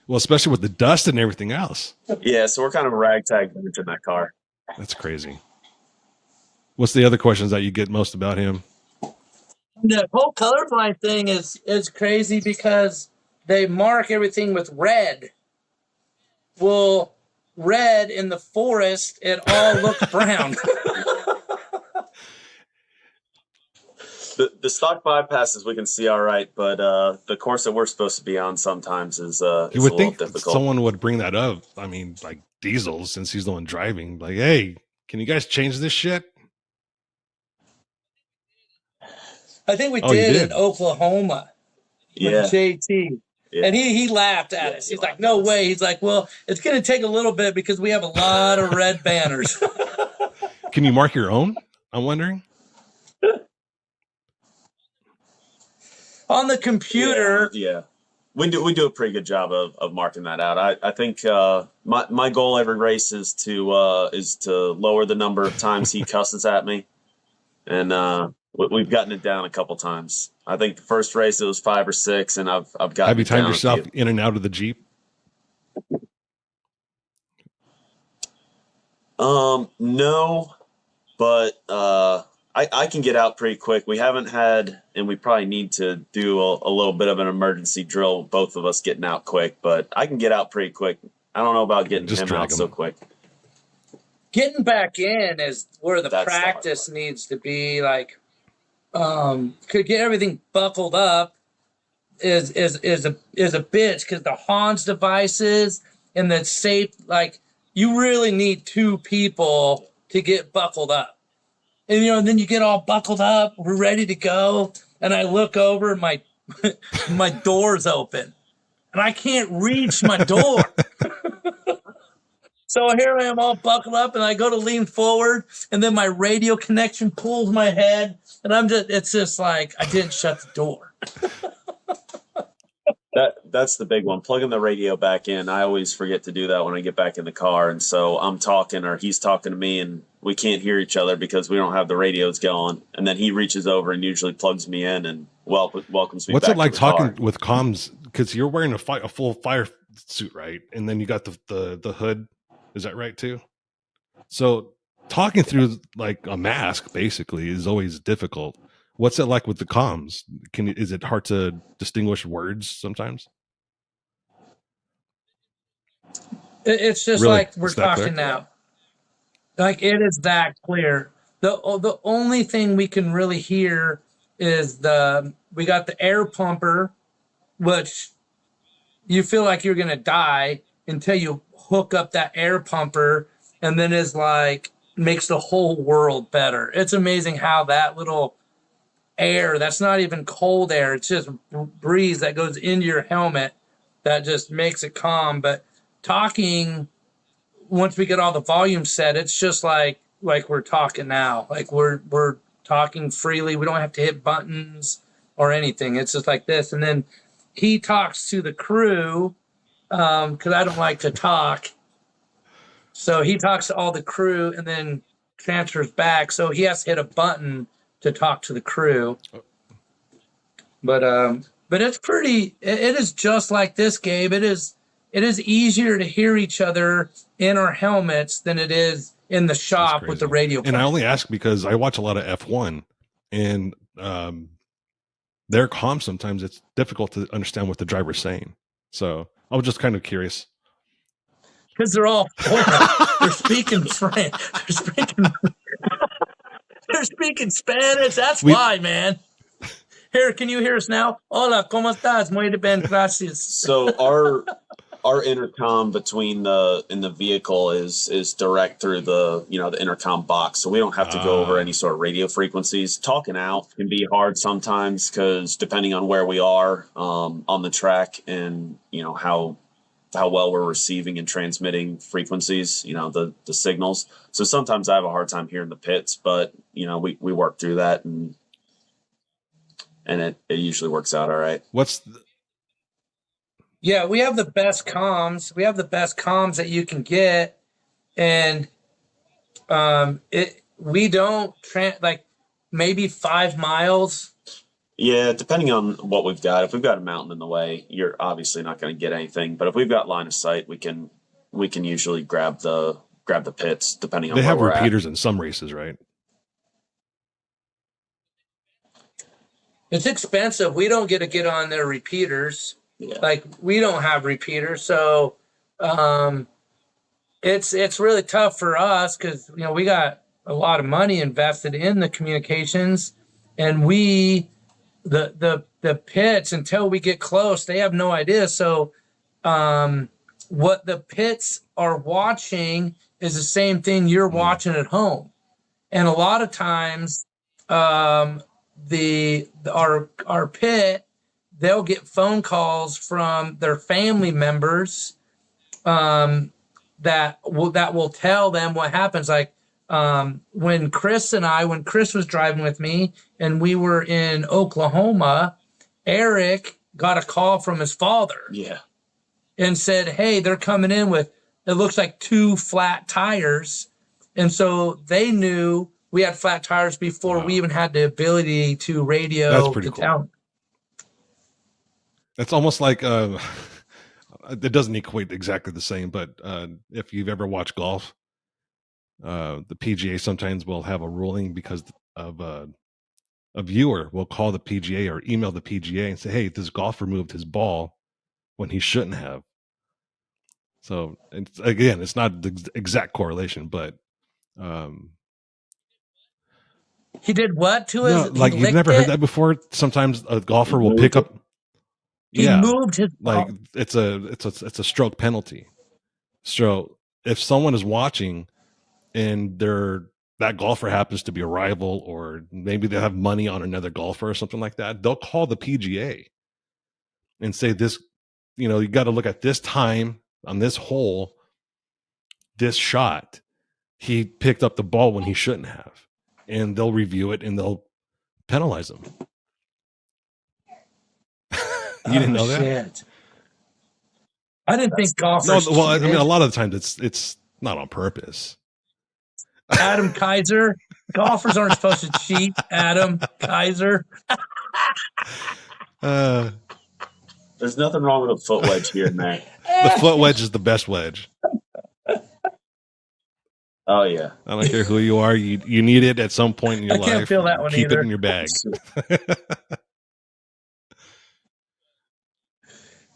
Well, especially with the dust and everything else. Yeah, so we're kind of a ragtag bunch in that car. That's crazy. What's the other questions that you get most about him? The whole colorblind thing is crazy because they mark everything with red. Well, red in the forest, it all looks brown. The stock bypasses we can see all right, but the course that we're supposed to be on sometimes is a little difficult. Someone would bring that up. I mean, like Diezel, since he's the one driving, like, hey, can you guys change this shit? I think we did in Oklahoma with JT. Yeah. And he laughed at us. He's like, no way. He's like, well, it's going to take a little bit because we have a lot of red banners. Can you mark your own? I'm wondering. On the computer. Yeah. We do a pretty good job of marking that out. I think my goal every race is to lower the number of times he cusses at me. And we've gotten it down a couple times. I think the first race it was 5 or 6, and I've gotten. Have you timed yourself in and out of the Jeep? No, but I can get out pretty quick. We haven't had, and we probably need to do a little bit of an emergency drill. Both of us getting out quick, but I can get out pretty quick. I don't know about getting him out so quick. Getting back in is where the practice needs to be. Like, could get everything buckled up is a bitch because the Hans devices and the safe, like, you really need 2 people to get buckled up. And then you get all buckled up, we're ready to go, and I look over and my my door's open and I can't reach my door. So here I am all buckled up and I go to lean forward and then my radio connection pulls my head and it's just like I didn't shut the door. That's the big one. Plugging the radio back in. I always forget to do that when I get back in the car. And so I'm talking or he's talking to me and we can't hear each other because we don't have the radios going. And then he reaches over and usually plugs me in and welcomes me back. What's it like to the talking car. with comms? Because you're wearing a full fire suit, right? And then you got the hood. Is that right too? So talking through like a mask basically is always difficult. What's it like with the comms? Is it hard to distinguish words sometimes? It's just Really? like we're It's that clear? talking now. Like it is that clear. The only thing we can really hear is we got the air pumper, which you feel like you're gonna die until you hook up that air pumper, and then is like makes the whole world better. It's amazing how that little air, that's not even cold air, it's just breeze that goes into your helmet that just makes it calm. But talking, once we get all the volume set, it's just like we're talking now. Like we're talking freely. We don't have to hit buttons or anything. It's just like this. And then he talks to the crew because I don't like to talk. So he talks to all the crew and then transfers back. So he has to hit a button to talk to the crew. But it's pretty. It is just like this, Gabe. It is easier to hear each other in our helmets than it is in the shop with the radio. And I only ask because I watch a lot of F1, and their comms, sometimes it's difficult to understand what the driver's saying. So I was just kind of curious. Because they're all foreign. They're speaking French. They're speaking Spanish. That's why, man. Here, can you hear us now? Hola, ¿cómo estás? Muy bien, gracias. So our intercom between in the vehicle is direct through the intercom box, so we don't have to go over any sort of radio frequencies. Talking out can be hard sometimes because depending on where we are on the track and how well we're receiving and transmitting frequencies, the signals. So sometimes I have a hard time hearing the pits, but we work through that and it usually works out all right. Yeah, we have the best comms. We have the best comms that you can get, and we don't like maybe 5 miles. Yeah, depending on what we've got. If we've got a mountain in the way, you're obviously not going to get anything. But if we've got line of sight, we can usually grab the pits depending on where we're at. They have repeaters in some races, right? It's expensive. We don't get to get on their repeaters. Yeah. Like we don't have repeaters, so it's really tough for us because we got a lot of money invested in the communications, and the pits, until we get close, they have no idea. So what the pits are watching is the same thing you're watching at home, and a lot of times our pit, they'll get phone calls from their family members that will tell them what happens. Like when Chris was driving with me and we were in Oklahoma, Eric got a call from his father. Yeah. And said, hey, they're coming in with, it looks like 2 flat tires. And so they knew we had flat tires before we even had the ability to radio. That's pretty cool. Town. It's almost like it doesn't equate exactly the same, but if you've ever watched golf, the PGA sometimes will have a ruling because of a viewer will call the PGA or email the PGA and say, hey, this golfer moved his ball when he shouldn't have. So it's not the exact correlation, but he did what to his? No, like you've never heard that before. Sometimes a golfer will pick up. He moved his ball. Like it's a stroke penalty. So if someone is watching and that golfer happens to be a rival, or maybe they have money on another golfer or something like that, they'll call the PGA and say this. You got to look at this time on this hole, this shot. He picked up the ball when he shouldn't have, and they'll review it and they'll penalize him. You didn't know that? Shit. I didn't think golfers. No, well, I mean, a lot of the times it's not on purpose. Adam Kaiser, golfers aren't supposed to cheat. Adam Kaiser. There's nothing wrong with a foot wedge here and there. The foot wedge is the best wedge. Oh yeah. I don't care who you are. You need it at some point in your I can't life. feel that one Keep it either. in your bag.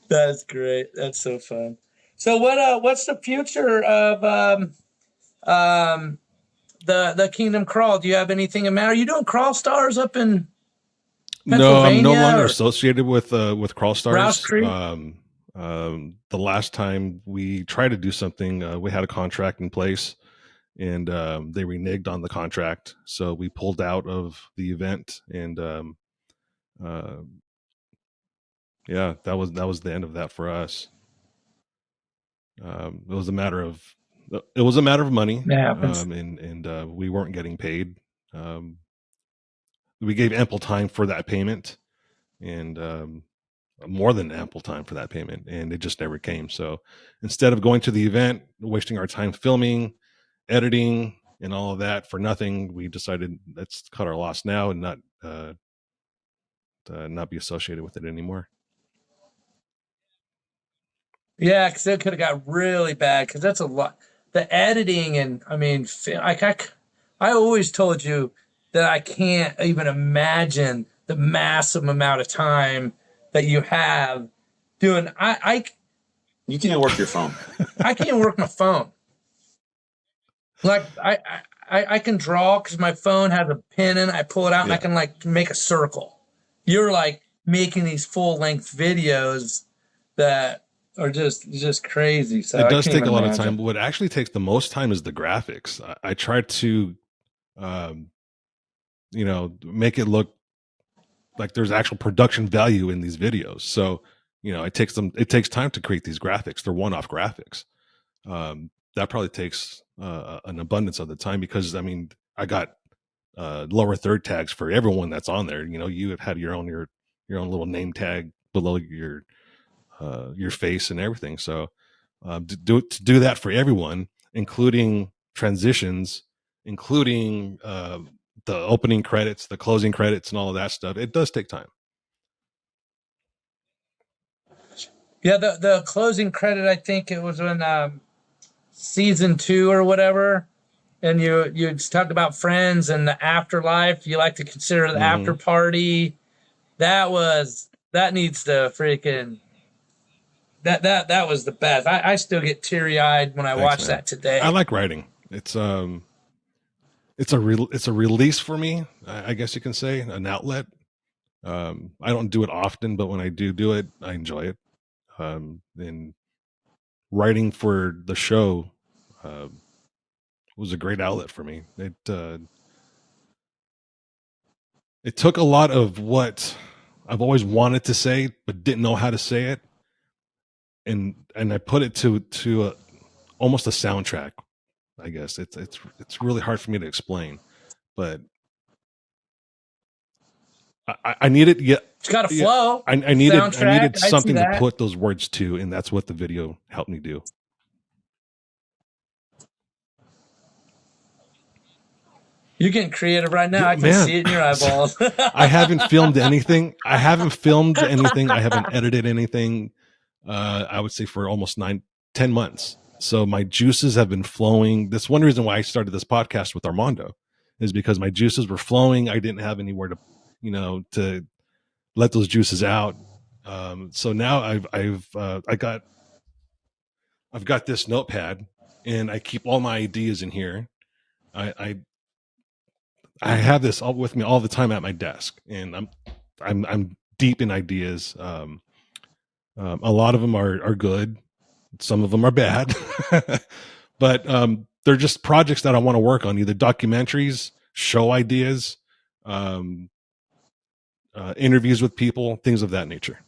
That's great. That's so fun. So what's the future of um the Kingdom Crawl? Do you have anything in mind? Are you doing Crawl Stars up in No, I'm no Pennsylvania longer or associated with Crawl Rouse Stars. Creek? The last time we tried to do something, we had a contract in place, and they reneged on the contract, so we pulled out of the event, and uh, yeah, that was the end of that for us. It was a matter of money, That happens. and we weren't getting paid. Um, we gave ample time for that payment, and more than ample time for that payment, and it just never came. So instead of going to the event, wasting our time filming, editing, and all of that for nothing, we decided let's cut our loss now and not be associated with it anymore. Yeah, because it could have got really bad because that's a lot. The editing and I mean, I always told you that I can't even imagine the massive amount of time that you have doing. You can't work your phone. I can't work my phone. Like I can draw because my phone has a pen in it. I pull it out and I Yeah. can like make a circle. You're like making these full length videos that are just crazy. So It I does can't take a even lot of imagine. time. What actually takes the most time is the graphics. I try to, um, make it look like there's actual production value in these videos. So, it takes time to create these graphics. They're one-off graphics. That probably takes an abundance of the time because, I mean, I got lower third tags for everyone that's on there. You have had your own little name tag below your face and everything. So to do that for everyone, including transitions, including the opening credits, the closing credits, and all of that stuff, it does take time. Yeah, the closing credit, I think it was when season 2 or whatever, and you talked about friends and the afterlife. You like to consider the after Mhm. party. That needs to freaking that was the best. I still get teary eyed when I Thanks, watch man. that today. I like writing. It's a release for me, I guess you can say, an outlet. I don't do it often, but when I do it, I enjoy it. And writing for the show uh, was a great outlet for me. It took a lot of what I've always wanted to say but didn't know how to say it, and I put it to almost a soundtrack. I guess it's really hard for me to explain, but I needed It's got a flow. I needed Soundtrack, I see something to that. put those words to, and that's what the video helped me do. You're getting creative right now. Yeah, I can man. see it in your eyeballs. I haven't filmed anything. I haven't edited anything. I would say for almost 10 months. So my juices have been flowing. That's one reason why I started this podcast with Armando, is because my juices were flowing. I didn't have anywhere to let those juices out. So now I've got this notepad, and I keep all my ideas in here. I have this all with me all the time at my desk, and I'm deep in ideas. A lot of them are good, some of them are bad, but they're just projects that I want to work on, either documentaries, show ideas, interviews with people, things of that nature.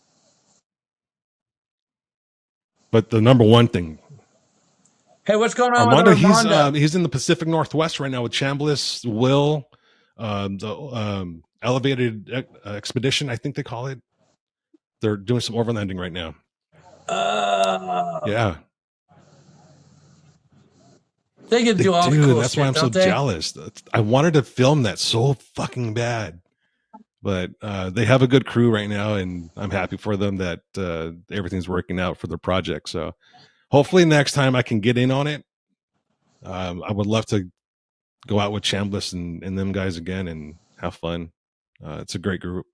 But the number one thing, Hey, what's going on Armando, with Armando? he's in the Pacific Northwest right now with Chambliss, Will, the elevated expedition, I think they call it. They're doing some overlanding right now. Yeah, They can do all the cool that's shit, why I'm so don't they? jealous. I wanted to film that so fucking bad, but they have a good crew right now, and I'm happy for them that everything's working out for their project. So hopefully next time I can get in on it I would love to go out with Chambliss and them guys again and have fun. It's a great group.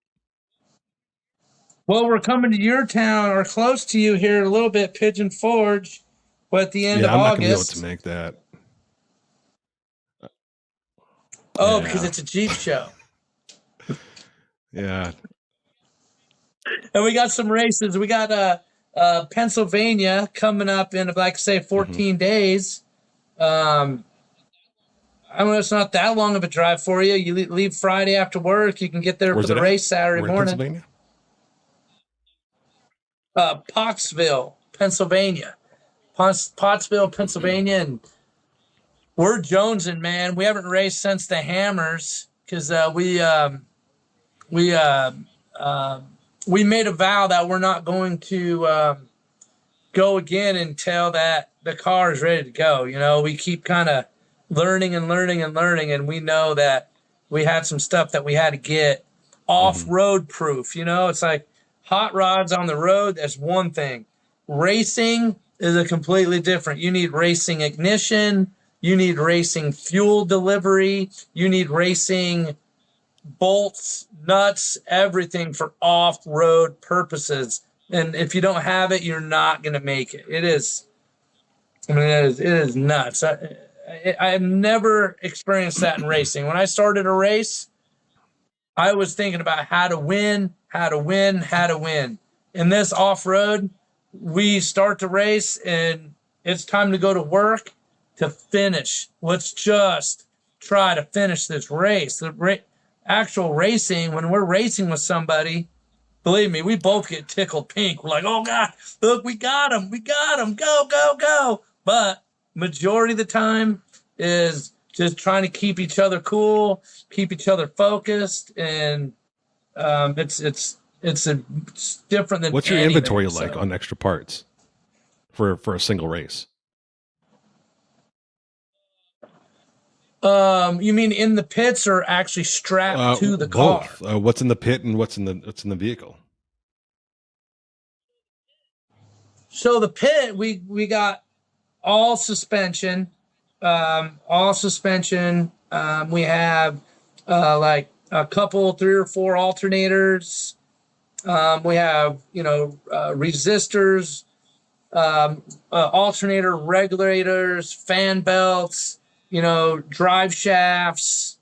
Well, we're coming to your town or close to you here in a little bit, Pigeon Forge, but at the end of I'm not going to be able August. to make that. Oh, because it's a Jeep show. Yeah. And we got some races. We got Pennsylvania coming up in, like I say, 14 days. I don't know, it's not that long of a drive for you. You leave Friday after work. You can get there for the race Saturday morning. Pennsylvania? Pottsville, Pennsylvania. Pottsville, Pennsylvania. And we're jonesing, man. We haven't raced since the Hammers because we made a vow that we're not going to go again until that the car is ready to go. You know, we keep kind of learning, and we know that we had some stuff that we had to get off-road proof. You know, it's like hot rods on the road, that's one thing. Racing is a completely different. You need racing ignition, you need racing fuel delivery, you need racing bolts, nuts, everything for off-road purposes. And if you don't have it, you're not going to make it. It is nuts. I have never experienced that in racing. When I started a race, I was thinking about how to win. In this off-road, we start the race and it's time to go to work to finish. Let's just try to finish this race. Actual racing, when we're racing with somebody, believe me, we both get tickled pink. We're like, oh God, look, we got him, go. But majority of the time is just trying to keep each other cool, keep each other focused, and it's different than what's your anything, inventory like on extra parts for a single race? You mean in the pits or actually strapped to the car? Both. What's in the pit and what's in the vehicle? So the pit, we got all suspension. We have like a couple, 3 or 4 alternators. We have, resistors, alternator regulators, fan belts, drive shafts.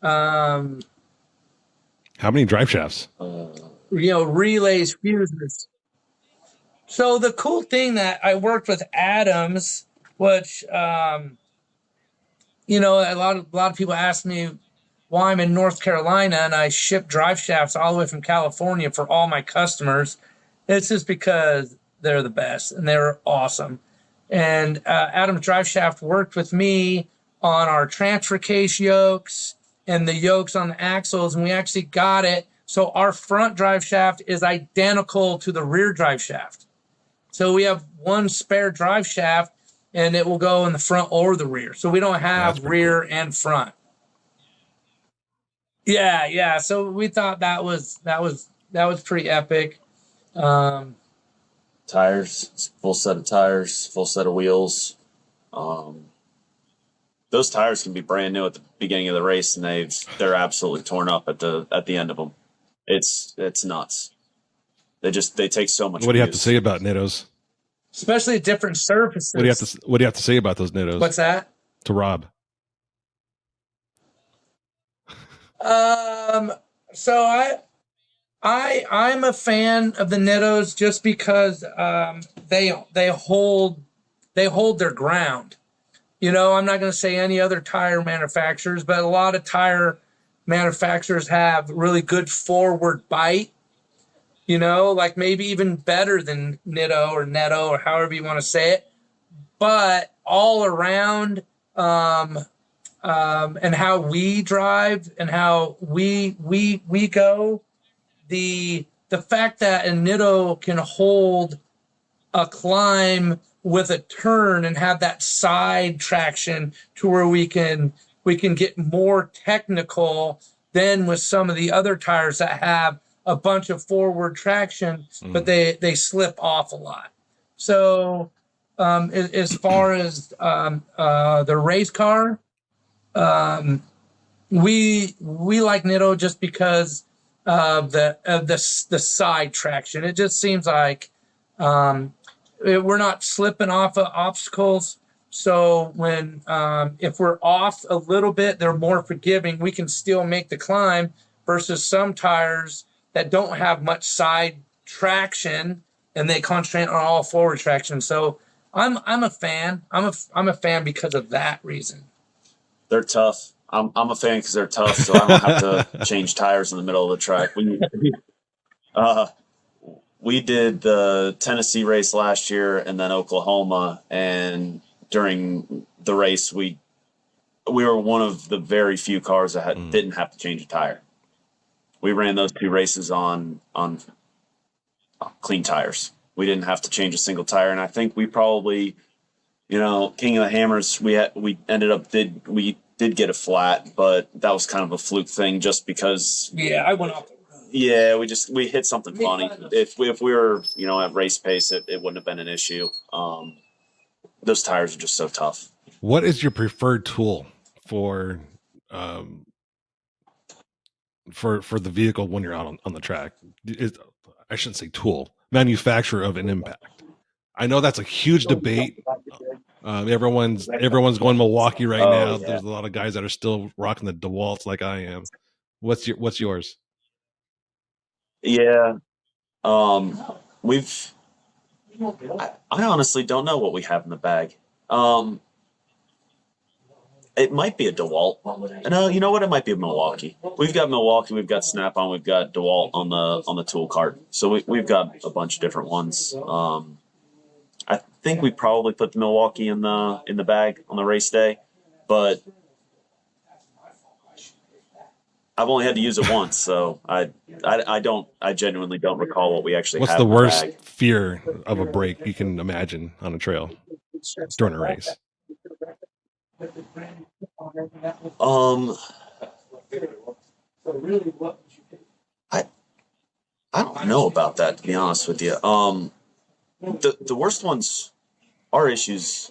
How many drive shafts? Relays, fuses. So the cool thing that I worked with Adams, which, a lot of people ask me why I'm in North Carolina and I ship drive shafts all the way from California for all my customers. It's just because they're the best and they're awesome. And Adams Drive Shaft worked with me on our transfer case yokes and the yokes on the axles, and we actually got it so our front drive shaft is identical to the rear drive shaft. So we have one spare drive shaft, and it will go in the front or the rear. So we don't have rear and front. Yeah. So we thought that was pretty epic. Tires, full set of tires, full set of wheels. Those tires can be brand new at the beginning of the race, and they're absolutely torn up at the end of them. It's nuts. They take so much. What do you have to say about Nittos? Especially at different surfaces. What do you have to say about those Nittos? What's that? To Rob. So I'm a fan of the Nittos just because they hold their ground. I'm not going to say any other tire manufacturers, but a lot of tire manufacturers have really good forward bite. Like maybe even better than Nitto or however you want to say it. But all around, and how we drive and how we go, the fact that a Nitto can hold a climb with a turn and have that side traction to where we can get more technical than with some of the other tires that have a bunch of forward traction, but they slip off a lot. So as far as the race car, we like Nitto just because of the side traction. It just seems like we're not slipping off of obstacles. So when if we're off a little bit, they're more forgiving. We can still make the climb versus some tires that don't have much side traction and they concentrate on all forward traction. So I'm a fan. I'm a fan because of that reason. They're tough. I'm a fan because they're tough, so I don't have to change tires in the middle of the track. We did the Tennessee race last year and then Oklahoma, and during the race we were one of the very few cars that didn't have to change a tire. We ran those 2 races on clean tires. We didn't have to change a single tire, and I think we probably, King of the Hammers, we did get a flat, but that was kind of a fluke thing just because. Yeah, I went off. Yeah, we hit something funny. If we were, at race pace, it wouldn't have been an issue. Those tires are just so tough. What is your preferred tool for the vehicle when you're out on the track? I shouldn't say tool, manufacturer of an impact. I know that's a huge debate. Everyone's going Milwaukee right now. Yeah. There's a lot of guys that are still rocking the DeWalt's like I am. What's yours? Yeah. I honestly don't know what we have in the bag. It might be a DeWalt. No, you know what? It might be a Milwaukee. We've got Milwaukee, we've got Snap-on, we've got DeWalt on the tool cart. So we've got a bunch of different ones. I think we probably put the Milwaukee in the bag on the race day, but I've only had to use it once, so I genuinely don't recall what we actually have. What's the worst fear of a break you can imagine on a trail during a race? I don't know about that, to be honest with you. The worst ones, our issues,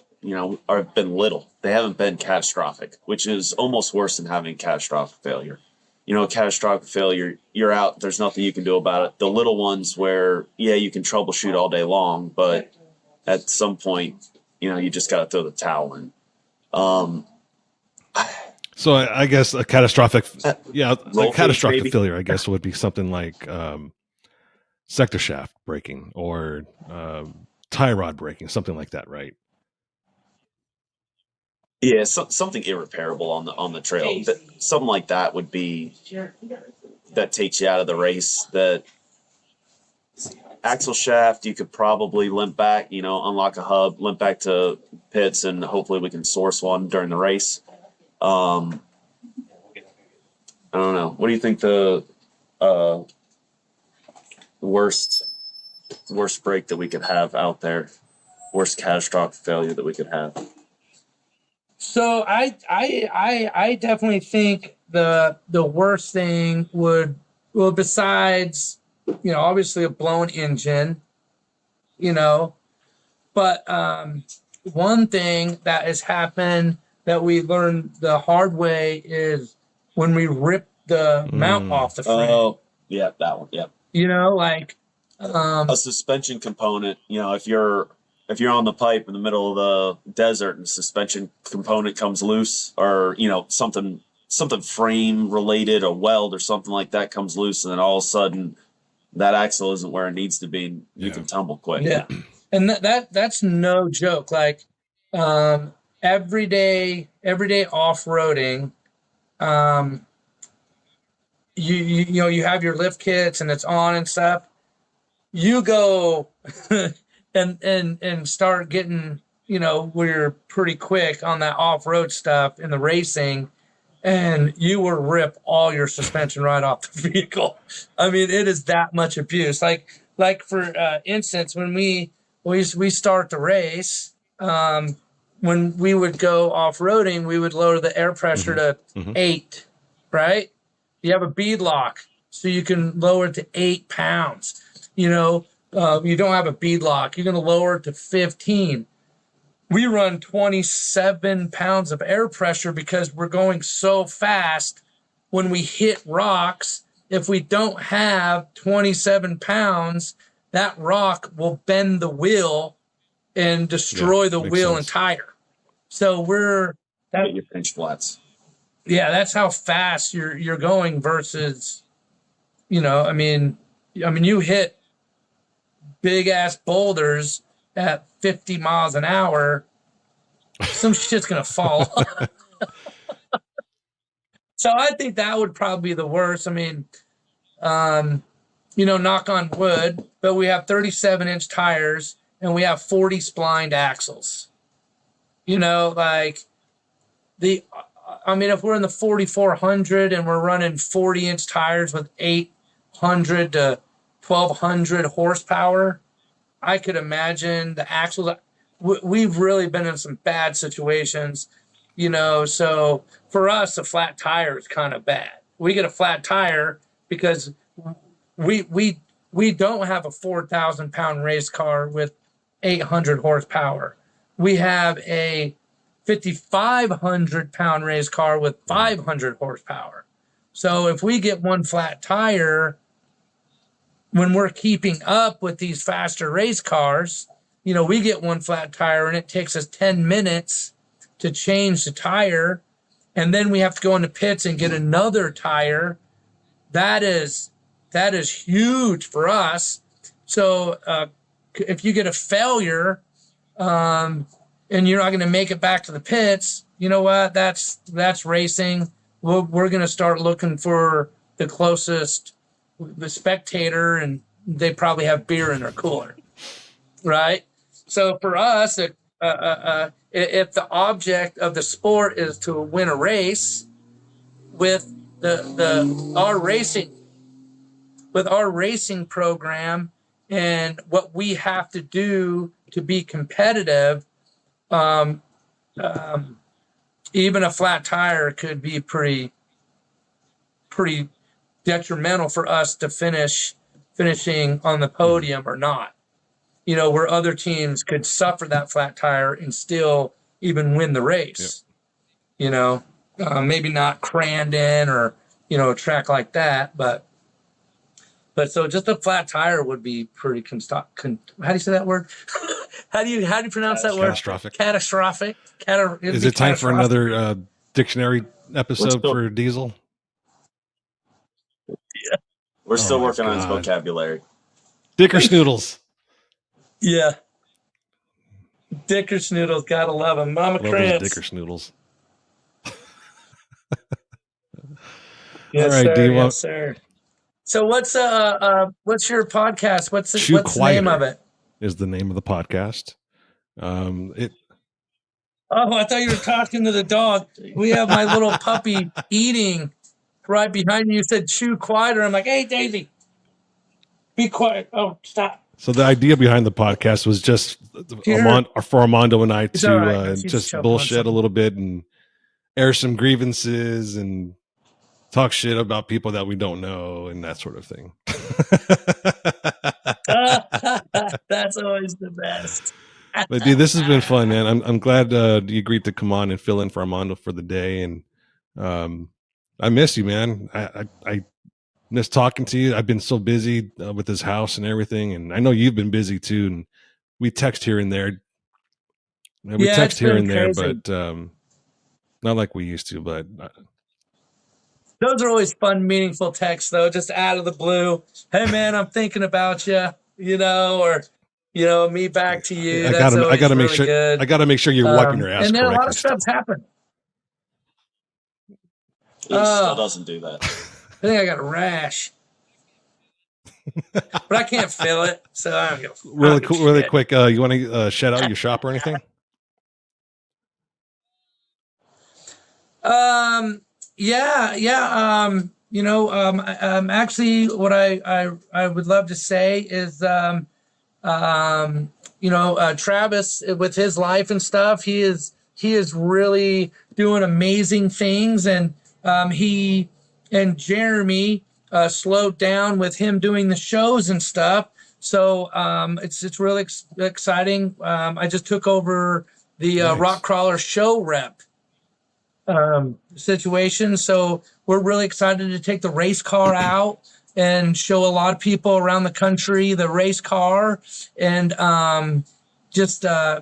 have been little. They haven't been catastrophic, which is almost worse than having catastrophic failure. Catastrophic failure, you're out. There's nothing you can do about it. The little ones where, you can troubleshoot all day long, but at some point, you just got to throw the towel in. So I guess a catastrophic, catastrophic failure, I guess, would be something like sector shaft breaking or tie rod breaking, something like that, right? Yeah, something irreparable on the trail. Something like that would be that takes you out of the race. That axle shaft, you could probably limp back, unlock a hub, limp back to pits, and hopefully we can source one during the race. I don't know. What do you think the worst break that we could have out there? Worst catastrophic failure that we could have? So I definitely think the worst thing besides obviously a blown engine, but one thing that has happened that we learned the hard way is when we rip the mount off the frame. Oh, yeah, that one. Yep. A suspension component. If you're on the pipe in the middle of the desert and the suspension component comes loose, or something frame related, a weld or something like that comes loose, and then all of a sudden that axle isn't where it needs to be, and you can tumble quick. Yeah, and that's no joke. Like everyday off-roading, you have your lift kits and it's on and stuff. You go and start getting, we're pretty quick on that off-road stuff in the racing, and you will rip all your suspension right off the vehicle. I mean, it is that much abuse. Like for instance, when we start the race, when we would go off-roading, we would lower the air pressure to 8, right? You have a bead lock, so you can lower it to 8 pounds. You don't have a bead lock, you're going to lower it to 15. we run 27 pounds of air pressure because we're going so fast when we hit rocks. If we don't have 27 pounds, that rock will bend the wheel and destroy the wheel and tire. So get your pinch flats. Yeah, that's how fast you're going versus, I mean, you hit big ass boulders at 50 miles an hour, some shit's gonna fall. So I think that would probably be the worst. I mean, knock on wood, but we have 37-inch tires and we have 40 splined axles. If we're in the 4400 and we're running 40-inch tires with 800 to 1200 horsepower, I could imagine the axles. We've really been in some bad situations, so for us, a flat tire is kind of bad. We get a flat tire because we don't have a 4,000-pound race car with 800 horsepower. We have a 5,500-pound race car with 500 horsepower. So if we get one flat tire, when we're keeping up with these faster race cars, we get one flat tire and it takes us 10 minutes to change the tire. And then we have to go into pits and get another tire. That is huge for us. So if you get a failure and you're not going to make it back to the pits, you know what? That's racing. We're going to start looking for the closest the spectator, and they probably have beer in their cooler, right? So for us, if the object of the sport is to win a race, with our racing program and what we have to do to be competitive, even a flat tire could be pretty detrimental for us to finishing on the podium or not. Where other teams could suffer that flat tire and still even win the race. Yep. Maybe not Crandon or a track like that, but so just a flat tire would be pretty how do you say that word? how do you pronounce that word? Catastrophic. Is it time for another dictionary episode for Diezel? We're still working on his vocabulary. Dickersnoodles. Yeah. Dickersnoodles, gotta love them. Mama Krantz. Dickersnoodles. Yes, all right, sir. Yes, sir. So what's your podcast? What's the name of it? Is the name of the podcast. Oh, I thought you were talking to the dog. We have my little puppy eating right behind you. You said chew quieter. I'm like, hey, Daisy, be quiet. Oh, stop. So the idea behind the podcast was just for Armando and I to just bullshit a little bit and air some grievances and talk shit about people that we don't know and that sort of thing. That's always the best. But dude, this has been fun, man. I'm glad you agreed to come on and fill in for Armando for the day. And I miss you, man. I miss talking to you. I've been so busy with this house and everything, and I know you've been busy too. And we text here and there. But not like we used to. But those are always fun, meaningful texts, though, just out of the blue. Hey, man, I'm thinking about you, or me back to you. I gotta make sure. Good. I gotta make sure you're wiping your ass. And then a lot of stuff's happened. He still doesn't do that. I think I got a rash, but I can't feel it, so I don't give a really quick. You want to shout out your shop or anything? Actually, what I would love to say is, Travis, with his life and stuff, he is really doing amazing things, and he and Jeremy slowed down with him doing the shows and stuff. So it's really exciting. I just took over the Nice. Rock Crawler show rep situation. So we're really excited to take the race car out and show a lot of people around the country the race car. And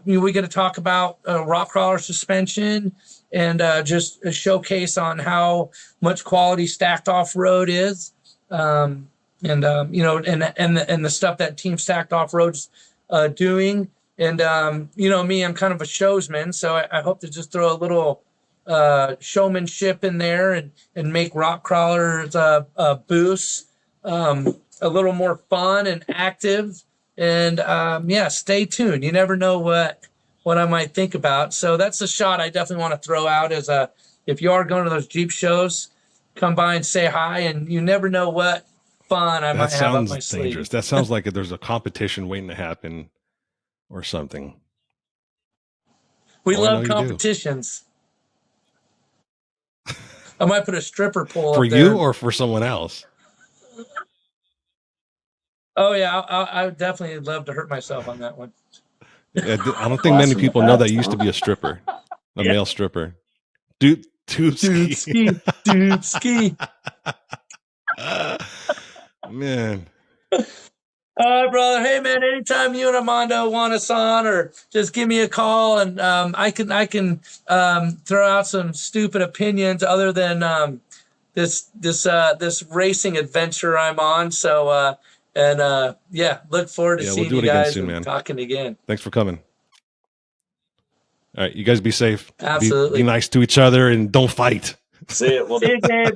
we get to talk about Rock Crawler suspension and just a showcase on how much quality stacked off road is. And the stuff that Team Stacked Off Road's doing. And me, I'm kind of a showsman, so I hope to just throw a little showmanship in there and make Rock Crawler's boosts a little more fun and active. And stay tuned. You never know what I might think about. So that's a shot I definitely want to throw out as if you are going to those Jeep shows, come by and say hi, and you never know what fun I might have up my sleeve. Dangerous. That sounds like there's a competition waiting to happen or something. We love competitions. I might put a stripper pole for up there. you or for someone else. Oh yeah, I would definitely love to hurt myself on that one. I don't think many people know that you used to be a stripper, a male stripper. Dude ski. Man. All right, brother. Hey, man. Anytime you and Armando want us on, or just give me a call, and I can throw out some stupid opinions other than this racing adventure I'm on. So look forward to seeing you guys soon, and talking again. Thanks for coming. All right, you guys be safe. Absolutely. Be nice to each other and don't fight. See it. See you, Gabe.